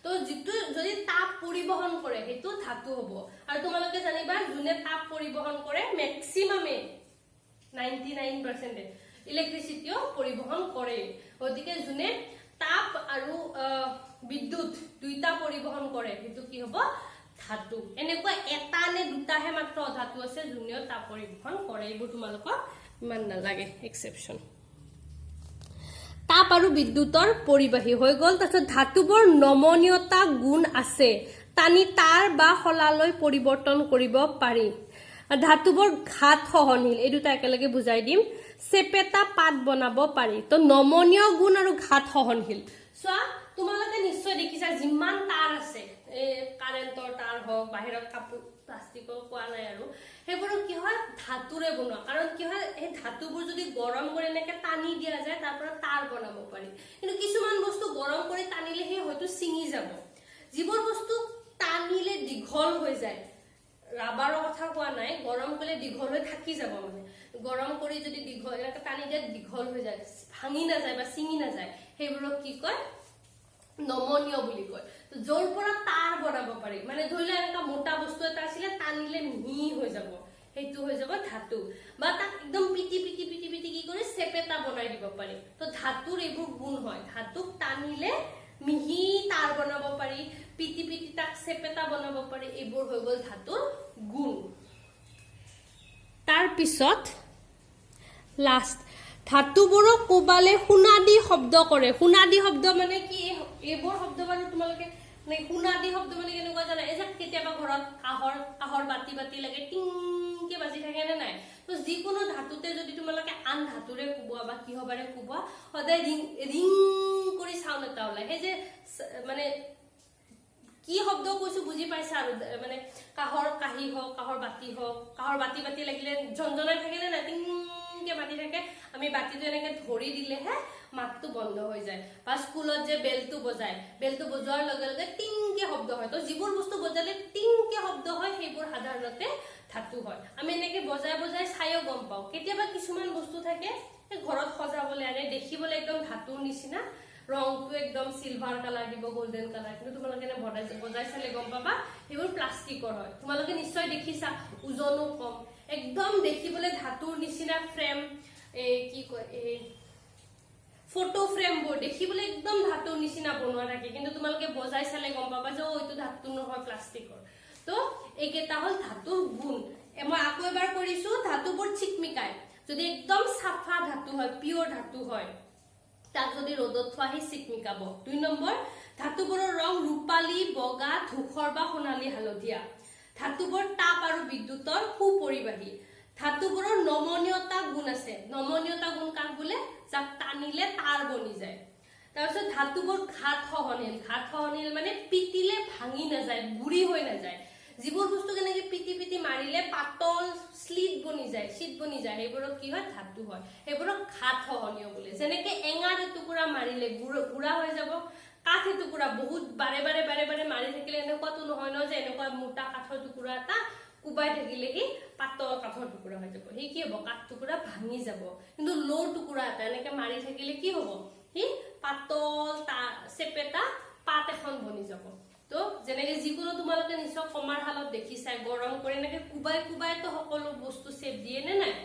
তো যেটো যদি তাপ পৰিবহন কৰে হেতু ধাতু হ'ব আৰু তোমালোকে জানিবা যোনে তাপ পৰিবহন কৰে ম্যাক্সিমামে 99% ইলেক্ট্ৰিচিটিও পৰিবহন কৰে গতিকে যোনে তাপ আৰু বিদ্যুৎ দুইটা পৰিবহন কৰে সেইটো কি হ'ব ধাতু এনেকুৱা এটা নে দুটাহে মাত্ৰ ধাতু আছে যোনে তাপ পৰিবহন কৰে এইবোৰ তোমালোকক ইমান নালাগে এক্সেপশন তাপ আৰু বিদ্যুতৰ পৰিবাহী হৈ গল তাৰছত ধাতুবোৰ নমনীয়তা গুণ আছে টানি তাৰ বা হলালৈ পৰিৱৰ্তন কৰিব পাৰি ধাতুবোৰ ঘাত সহনশীল এই দুটা একেলগে বুজাই দিম চেপেটা পাত বনাব পাৰি তো নমনীয় গুণ আৰু ঘাত সহনশীল সোৱা তোমালোকে নিশ্চয় দেখিছা যিমান তাৰ আছে কাৰেন্টৰ তাৰ হওক বাহিৰত কাপোৰ প্লাষ্টিকৰ কোৱা নাই আৰু হেবোৰ কি হয় ধাতুৰে বনোৱা কাৰণ কি হয় এই ধাতুবোৰ যদি গৰম কৰি এনেকে টানি দিয়া যায় তাৰ পৰা তাৰ বনাব পাৰি কিন্তু কিছুমান বস্তু গৰম কৰি টানিলে হে হয়তো ছিঙি যাব যিবোৰ বস্তু টানিলে দীঘল হৈ যায় ৰাবাৰৰ কথা কোৱা নাই গৰম কৰিলে দীঘল হৈ থাকি যাব মানে গৰম কৰি যদি দীঘল এনেকে টানি দিয়ে দীঘল হৈ যায় ভাঙি না যায় বা ছিঙি না যায় হেবোৰক কি কয় নমনীয় বুলি কয় তো জোৰ পৰা তাৰ বনাব পাৰি মানে ধৰিলে এনেকা মোটা বস্তু এটা আছিল টানিলে মিহি হৈ যাব হেতু হৈ যাব ধাতু বা তাক একদম পিটি পিটি পিটি পিটি কি কৰি চেপেটা বনাই দিব পাৰি তো ধাতুৰ এইবোৰ গুণ হয় ধাতুক টানিলে মিহি তাৰ বনাব পাৰি পিটি পিটি তাক চেপেটা বনাব পাৰি এইবোৰ হৈ গল ধাতুৰ গুণ তাৰ পিছত লাষ্ট ধাতুবোৰক কোবালে সুনাদি শব্দ কৰে সুনাদি শব্দ মানে কি এইবোৰ শব্দ মানে তোমালোকে মানে সুনাদি শব্দ মানে কেনেকুৱা জানা এই যে কেতিয়াবা ঘৰত কাহৰ বাতি বাতি লাগে টিংকে বাজি থাকে নে নাই তো যিকোনো ধাতুতে যদি তোমালোকে আন ধাতুৰে কোবোৱা বা কিহবাৰে কোবোৱা সদায় ৰিং ৰিং কৰি সাউন্ড এটা ওলাই সেই যে মানে কি শব্দ কৈছো বুজি পাইছা আৰু মানে কাহৰ কাহি হওক কাহৰ বাতি বাতি লাগিলে জনজনাই থাকিলে না টিংকে বাতি থাকে আমি বাতিটো এনেকে ধৰি দিলে হে মাতটো বন্ধ হৈ যায় বা স্কুলত যে বেলটো বজোৱাৰ লগে লগে টিংকে শব্দ হয় তো যিবোৰ বস্তু বজালে টিংকে শব্দ হয় সেইবোৰ সাধাৰণতে ধাতু হয় আমি এনেকে বজাই চাইও গম পাও কেতিয়াবা কিছুমান বস্তু থাকে ঘৰত সজাবলৈ আনে দেখিবলৈ একদম ধাতুৰ নিচিনা ৰংটো একদম সিলভাৰ কালাৰ দিব গোল্ডেন কালাৰ কিন্তু তোমালোকে এনে বজাই চালে গম পাবা সেইবোৰ প্লাষ্টিকৰ হয় তোমালোকে নিশ্চয় দেখিছা ওজনো কম একদম দেখিবলৈ ধাতুৰ নিচিনা ফ্ৰেম কি কয় ফটো ফ্ৰেমবোৰ দেখিবলৈ একদম ধাতুৰ নিচিনা বনোৱা থাকে কিন্তু তোমালোকে বজাই চালে গম পাবা যে এইটো ধাতু নহয় প্লাষ্টিকৰ তো এইকেইটা হল ধাতুৰ গুণ মই আকৌ এবাৰ কৰিছো ধাতুবোৰ চিকমিকাই যদি একদম সাফা ধাতু হয় পিওৰ ধাতু হয় তাক যদি ৰ'দত থোৱা হি চিকমিকাব 2 নম্বৰ ধাতুবোৰৰ ৰং ৰূপালী বগা ধূসৰ বা সোণালী হালধীয়া ধাতুবোৰ তাপ আৰু বিদ্যুতৰ সুপৰিবাহী ধাতুবোৰৰ নমনীয়তা গুণ আছে নমনীয়তা গুণ কাক বোলে যাক টানিলে তাৰ বনি যায় তাৰপিছত ধাতুবোৰ ঘাত সহনশীল মানে পিটিলে ভাঙি না যায় গুৰি হৈ না যায় যিবোৰ বস্তু কেনেকে পিটি পিটি মাৰিলে পাতল স্লিট বনি যায় সেইবোৰক কি হয় ধাতু হয় সেইবোৰক ঘাত সহনীয় বোলে যেনেকে এঙাৰ টুকুৰা মাৰিলে গুৰা হৈ যাব কাঠ টুকুৰা বহুত বাৰে বাৰে মাৰি থাকিলে এনেকুৱাটো নহয় ন যে এনেকুৱা মোটা কাঠৰ টুকুৰা এটা কুবাই থাকিলে হি পাতল কাঠৰ টুকুৰা হৈ যাব হি কি হ'ব কাঠ টুকুৰা ভাঙি যাব কিন্তু লো টুকুৰা এটা এনেকে মাৰি থাকিলে কি হ'ব হি পাতল চেপেটা পাত এখন বনি যাব তো যেনেকে যিকোনো তোমালোকে নিশ্চয় কমাৰ হালত দেখিছা গৰম কৰি এনেকে কুবাই তো সকলো বস্তু চেপ দিয়ে নে নাই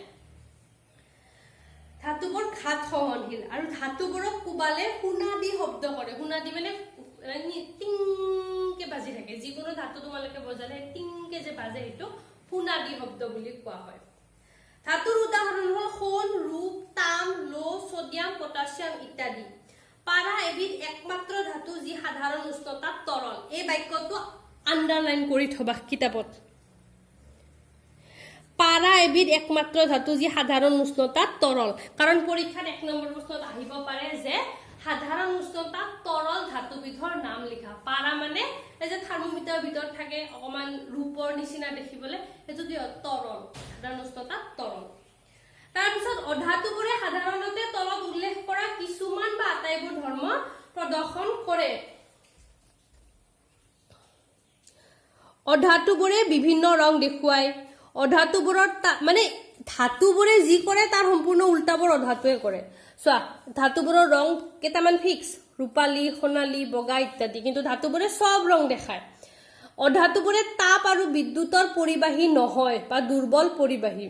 ধাতুবোৰ ঘাত সহনশীল আৰু ধাতুবোৰক কুবালে সুনাদি শব্দ কৰে সুনাদি মানে টিংকে বাজি থাকে যিকোনো ধাতু তোমালোকে বজালে টিংকে যে বাজে সেইটো সুনাদি শব্দ বুলি কোৱা হয় ধাতুৰ উদাহৰণ হল সোণ ৰূপ তাম লো সোডিয়াম পটাছিয়াম ইত্যাদি পাৰা এবিধ একমাত্ৰ ধাতু যি সাধাৰণ উষ্ণতাত তৰল এই বাক্যটো আন্ডাৰলাইন কৰি থবা কিতাপত পাৰা এবিধ একমাত্ৰ ধাতু যি সাধাৰণ উষ্ণতাত তৰল কাৰণ পৰীক্ষাত 1 নম্বৰ প্ৰশ্নত আহিব পাৰে যে সাধাৰণ উষ্ণতাত তৰল ধাতুবিধৰ নাম লিখা পাৰা মানে এই যে থাৰ্মোমিটাৰ ভিতৰত থাকে অকমান ৰূপৰ নিচিনা দেখিবলৈ হেতু কি তৰল সাধাৰণ উষ্ণতাত তৰল তাৰ পিছত অধাতুবোৰে সাধাৰণতে তলত উল্লেখ কৰা কিছুমান বা আটাইবোৰ ধৰ্ম প্ৰদৰ্শন কৰে অধাতুবোৰে বিভিন্ন ৰং দেখুৱায় অধাতুবোৰৰ মানে ধাতুবোৰে যি কৰে তাৰ সম্পূৰ্ণ উল্টাবোৰ অধাতুৱে কৰে সোৱা ধাতুবোৰৰ ৰং কেইটামান ফিক্স ৰূপালী সোণালী বগা ইত্যাদি কিন্তু ধাতুবোৰে সব ৰং দেখায় অধাতুবোৰে তাপ আৰু বিদ্যুতৰ পৰিবাহী নহয় বা দুৰ্বল পৰিবাহী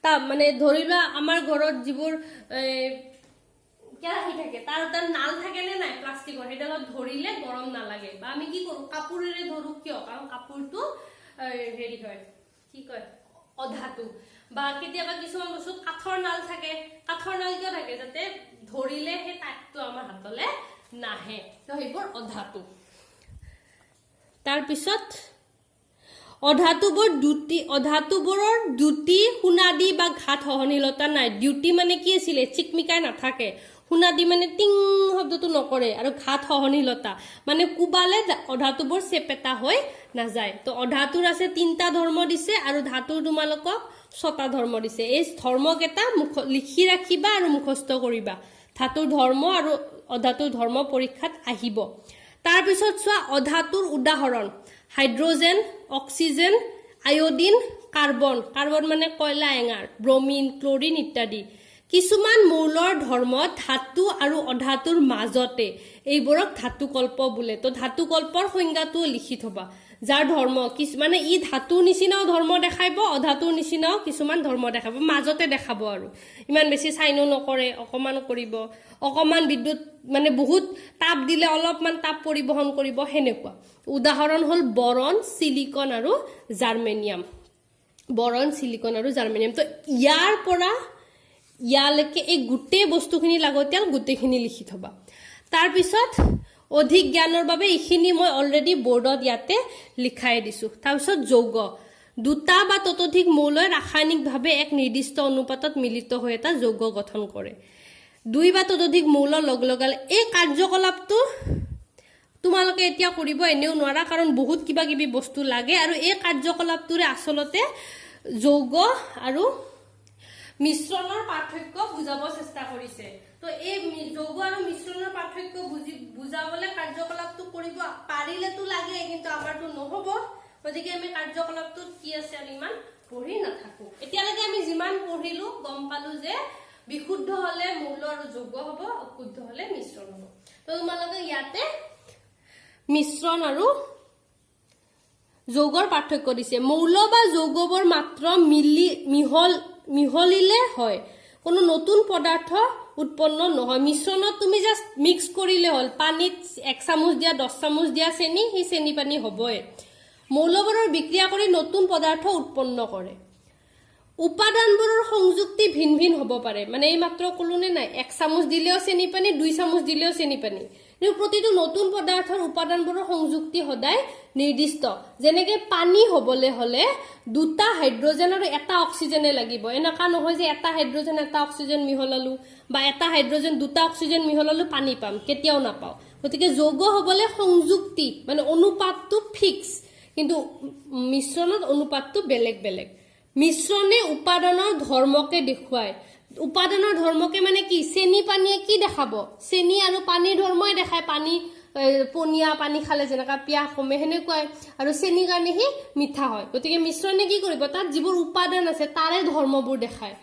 তাপ মানে ধৰিলা আমাৰ ঘৰত যিবোৰ কেৰাহী থাকে তাৰ এটা নাল থাকে নে নাই প্লাষ্টিকৰ সেইডালত ধৰিলে গৰম নালাগে বা আমি কি কৰো কাপোৰেৰে ধৰো কিয় কাৰণ কাপোৰটো হেৰি হয় কি কয় অধাতু বা কেতিয়াবা কিছুমান বস্তু কাঠৰ নাল থাকে কাঠৰ নাল কিয় থাকে যাতে ধৰিলে সেই তাপটো আমাৰ হাতলে নাহে তো সেইবোৰ অধাতু তাৰ পিছত অধাতুবোৰৰ দুটি সোণাদি বা ঘাট সহনশীলতা নাই ডিউটি মানে কি আছিল চিকমিকাই নাথাকে সোণাদি মানে টিং শব্দটো নকৰে আৰু ঘাট সহনশীলতা মানে কুবালে অধাতুবোৰ চেপেটা হৈ নাযায় তো অধাতুৰ আছে 3টা ধৰ্ম দিছে আৰু ধাতুৰ তোমালোকক 6টা ধৰ্ম দিছে এই ধৰ্মকেইটা লিখি ৰাখিবা আৰু মুখস্থ কৰিবা ধাতুৰ ধৰ্ম আৰু অধাতুৰ ধৰ্ম পৰীক্ষাত আহিব তাৰ পিছত চোৱা অধাতুৰ উদাহৰণ hydrogen oxygen iodine carbon carbon মানে কয়লা এঙাৰ ব্ৰমিন ক্লোৰিন ইত্যাদি কিছুমান মৌলৰ ধৰ্ম ধাতু আৰু অধাতুৰ মাজতে এইবোৰক ধাতুকল্প বোলে তো ধাতুকল্পৰ সংজ্ঞাটো লিখি থবা যাৰ ধৰ্ম মানে ই ধাতুৰ নিচিনাও ধৰ্ম দেখাব অধাতুৰ নিচিনাও কিছুমান ধৰ্ম দেখাব মাজতে দেখাব আৰু ইমান বেছি চাইনো নকৰে অকমান কৰিব অকমান বিদ্যুৎ মানে বহুত তাপ দিলে অলপমান তাপ পৰিবহন কৰিব হেনেকুৱা উদাহৰণ হল বৰন সিলিকন আৰু জাৰ্মেনিয়াম তো ইয়াৰ পৰা ইয়ালৈকে এই গোটেই বস্তুখিনি লাগতিয়াল গোটেইখিনি লিখি থবা তাৰ পিছত অধিক জ্ঞানৰ বাবে এইখিনি মই অলৰেডি বোৰ্ডত ইয়াতে লিখাই দিছো তাৰ পিছত যৌগ দুটা বা ততোধিক মৌলই ৰাসায়নিকভাৱে এক নিৰ্দিষ্ট অনুপাতত মিলিত হৈ এটা যৌগ গঠন কৰে দুই বা ততোধিক মৌল লগালে এই কাৰ্যকলাপটো তোমালোকে এতিয়া কৰিব এনেও নোৱাৰা কাৰণ বহুত কিবা কিবি বস্তু লাগে আৰু এই কাৰ্যকলাপটোৰে আসলতে যৌগ আৰু মিশ্ৰণৰ পাৰ্থক্য বুজাব চেষ্টা কৰিছে তো এই যৌগ আৰু মিশ্ৰণৰ পাৰ্থক্য বুজাবলে কাৰ্যকলাপটো কৰিব পাৰিলেতো লাগে কিন্তু আমাৰটো নহব গতিকে আমি কাৰ্যকলাপটো কি আছে আমি ইমান পঢ়ি নাথাকো এতিয়ালৈকে আমি যিমান পঢ়িলো গম পালো যে বিশুদ্ধ হলে মৌল আৰু যৌগ হ'ব অশুদ্ধ হলে মিশ্ৰণ হ'ব তো তোমালোকে ইয়াতে মিশ্ৰণ আৰু যৌগৰ পাৰ্থক্য দিছে মৌল বা যৌগবোৰ মাত্ৰ মিহলিলে হয় কোনো নতুন পদাৰ্থ উৎপন্ন নহয় মিশ্ৰণত তুমি জাস্ট মিক্স কৰিলে হল পানীত 1 চামুচ দিয়া 10 চামুচ দিয়া চেনি হি চেনি পানী হ'বই মৌলবোৰৰ বিক্ৰিয়া কৰি নতুন পদাৰ্থ উৎপন্ন কৰে উপাদানবোৰৰ সংযুক্তি ভিন ভিন হ'ব পাৰে মানে এই মাত্ৰ কলুনে নাই 1 চামুচ দিলেও চেনি পানী 2 চামুচ দিলেও চেনি পানী কিন্তু প্ৰতিটো নতুন পদাৰ্থৰ উপাদানবোৰৰ সংযুক্তি সদায় নিৰ্দিষ্ট যেনেকৈ পানী হ'বলে হলে দুটা হাইড্ৰোজেন আৰু এটা অক্সিজেনে লাগিব এনেকা নহয় যে এটা হাইড্ৰোজেন এটা অক্সিজেন মিহলালো বা এটা হাইড্ৰোজেন দুটা অক্সিজেন মিহলালো পানী পাম কেতিয়াও নাপাও গতিকে যৌগ হ'বলে সংযুক্তি মানে অনুপাতটো ফিক্স কিন্তু মিশ্ৰণত অনুপাতটো বেলেগ বেলেগ মিশ্ৰণে উপাদানৰ ধৰ্মকে দেখুৱায় উপাদানৰ ধৰ্মকে মানে কি চেনি পানীয়ে কি দেখাব চেনি আৰু পানীৰ ধৰ্মই দেখায় পানী পনিয়া পানী খালে যেনেকা পিয়াহ কমে হেনেকুৱাই আৰু চেনি কাৰণে হি মিঠা হয় গতিকে মিশ্ৰণে কি কৰিব তাত যিবোৰ উপাদান আছে তাৰে ধৰ্মবোৰ দেখায়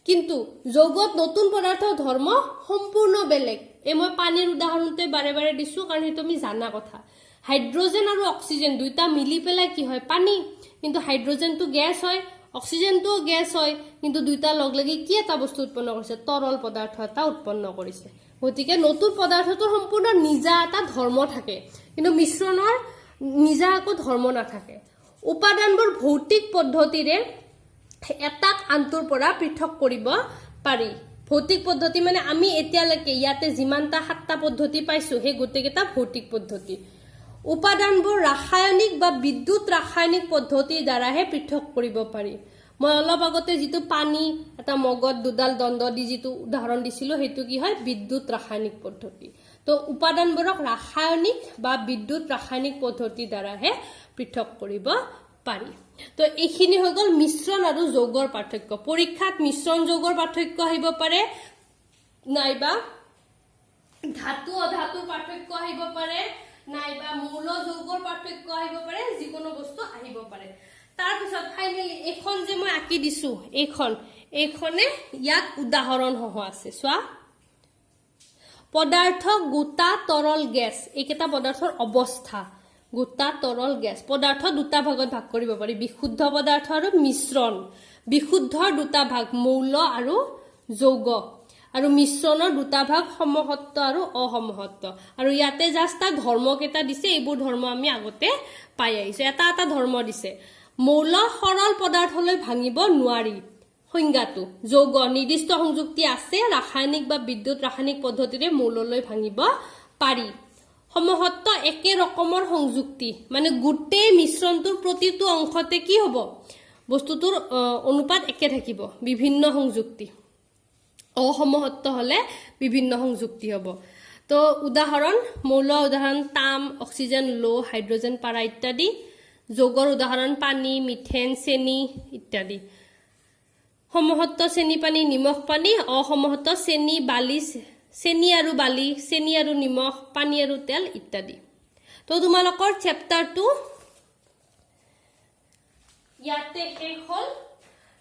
কিন্তু যৌগত নতুন পদাৰ্থৰ ধৰ্ম সম্পূৰ্ণ বেলেগ এই মই পানীৰ উদাহৰণতে বাৰে বাৰে দিছো কাৰণ সেইটো আমি জানা কথা হাইড্ৰোজেন আৰু অক্সিজেন দুইটা মিলি পেলাই কি হয় পানী কিন্তু হাইড্ৰোজেনটো গ্যাস হয় অক্সিজেনটো গ্যাস হয় কিন্তু দুইটা লগ লাগি কি এটা বস্তু উৎপন্ন কৰিছে তৰল পদাৰ্থ এটা উৎপন্ন কৰিছে গতিকে নতুন পদাৰ্থটোৰ সম্পূৰ্ণ নিজা এটা ধৰ্ম থাকে কিন্তু মিশ্ৰণৰ নিজা একো ধৰ্ম নাথাকে উপাদানবোৰ ভৌতিক পদ্ধতিৰে এটাক আনটোৰ পৰা পৃথক কৰিব পাৰি ভৌতিক পদ্ধতি মানে আমি এতিয়ালৈকে ইয়াতে যিমানটা 7টা পদ্ধতি পাইছো সেই গোটেইকেইটা ভৌতিক পদ্ধতি উপাদানবোৰ ৰাসায়নিক বা বিদ্যুৎ ৰাসায়নিক পদ্ধতিৰ দ্বাৰাহে পৃথক কৰিব পাৰি মই অলপ আগতে যেটো পানী এটা মগত দুডাল দণ্ড দি যেটো উদাহৰণ দিছিলো হেতু কি হয় বিদ্যুৎ ৰাসায়নিক পদ্ধতি তো উপাদানবোৰক ৰাসায়নিক বা বিদ্যুৎ ৰাসায়নিক পদ্ধতিৰ দ্বাৰাহে পৃথক কৰিব পাৰি তো এইখিনি হৈ গল মিশ্ৰণ আৰু যৌগৰ পাৰ্থক্য পৰীক্ষাত মিশ্ৰণ যৌগৰ পাৰ্থক্য আহিব পাৰে নাইবা ধাতু অধাতুৰ পাৰ্থক্য আহিব পাৰে নাইবা মৌল যৌগৰ পাৰ্থক্য আহিব পাৰে যিকোনো বস্তু আহিব পাৰে তাৰ পিছত ফাইনালি এখন যে মই আকি দিছো এইখনে ইয়াত উদাহৰণ হহ আছে সোৱা পদাৰ্থ গোটা তৰল গ্যাস এইকেটা পদাৰ্থৰ অৱস্থা গোটা তৰল গ্যাস পদাৰ্থ দুটা ভাগত ভাগ কৰিব পাৰি বিশুদ্ধ পদাৰ্থ আৰু মিশ্ৰণ বিশুদ্ধৰ দুটা ভাগ মৌল আৰু যৌগ আৰু মিশ্ৰণৰ দুটা ভাগ সমসত্ব আৰু অসমসত্ব আৰু ইয়াতে জাস্ট ধৰ্ম কেইটা দিছে এইবোৰ ধৰ্ম আমি আগতে পাই আহিছো এটা এটা ধৰ্ম দিছে মৌল সৰল পদাৰ্থলৈ ভাঙিব নোৱাৰি সংজ্ঞাটো যৌগ নিৰ্দিষ্ট সংযুক্তি আছে ৰাসায়নিক বা বিদ্যুৎ ৰাসায়নিক পদ্ধতিৰে মৌললৈ ভাঙিব পাৰি সমসত্ব একে ৰকমৰ সংযুক্তি মানে গুটেই মিশ্ৰণটোৰ প্ৰতিটো অংশতে কি হ'ব বস্তুটোৰ অনুপাত একে থাকিব বিভিন্ন সংযুক্তি অসমসত্ব হলে বিভিন্ন সংযুক্তি হ'ব তো উদাহৰণ মৌল উদাহৰণ তাম অক্সিজেন লো হাইড্ৰোজেন পাৰা ইত্যাদি যৌগৰ উদাহৰণ পানী মিথেন চেনি ইত্যাদি সমসত্ব চেনি পানী নিমখ পানী অসমসত্ব চেনি বালি চেনি আৰু বালি চেনি আৰু নিমখ পানী আৰু তেল ইত্যাদি তো তোমালোকৰ চেপ্টাৰটো ইয়াতে শেষ হ'ল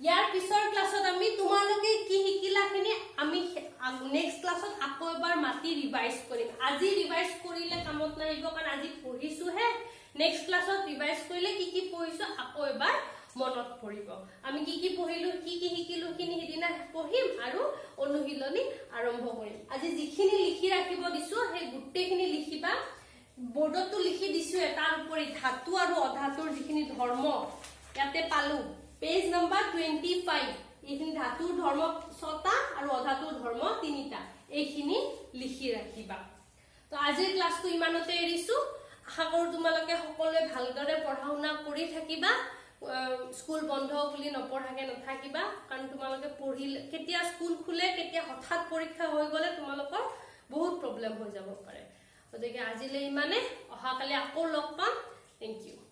ইয়াৰ পিছৰ ক্লাছত আমি তোমালোকে কি শিকিলাখিনি আমি নেক্সট ক্লাছত আকৌ এবাৰ মাতি ৰিভাইজ কৰিম আজি ৰিভাইজ কৰিলে কামত নাহিব কাৰণ আজি পঢ়িছোহে নেক্সট ক্লাছত ৰিভাইজ কৰিলে কি পঢ়িছো আকৌ এবাৰ মনত পৰিব আমি কি পঢ়িলো কি শিকিলো খিনি হিদিনা পঢ়িম আৰু অনুশীলনী আৰম্ভ কৰিম আজি যিখিনি লিখি ৰাখিব দিছো সেই গুটেখিনি লিখিবা বোৰ্ডতো লিখি দিছো তাৰ উপৰি ধাতু আৰু অধাতুৰ যিখিনি ধৰ্ম ইয়াতে পালো পেজ নম্বৰ 25 এইখিনি ধাতুৰ ধৰ্ম 6টা আৰু অধাতুৰ ধৰ্ম 3টা এইখিনি লিখি ৰাখিবা তো আজিৰ ক্লাছটো ইমানতে এৰিছো আশা কৰো তোমালোকে সকলোৱে ভালদৰে পঢ়া-শুনা কৰি থাকিবা স্কুল বন্ধ বুলি নপঢ়াকে নাথাকিবা কাৰণ তোমালোকে পঢ়িলে কেতিয়া স্কুল খুলে কেতিয়া হঠাৎ পৰীক্ষা হৈ গলে তোমালোকৰ বহুত প্ৰবলেম হৈ যাব পাৰে গতিকে আজিলৈ ইমানে অহাকালি আকৌ লগ পাম থেংক ইউ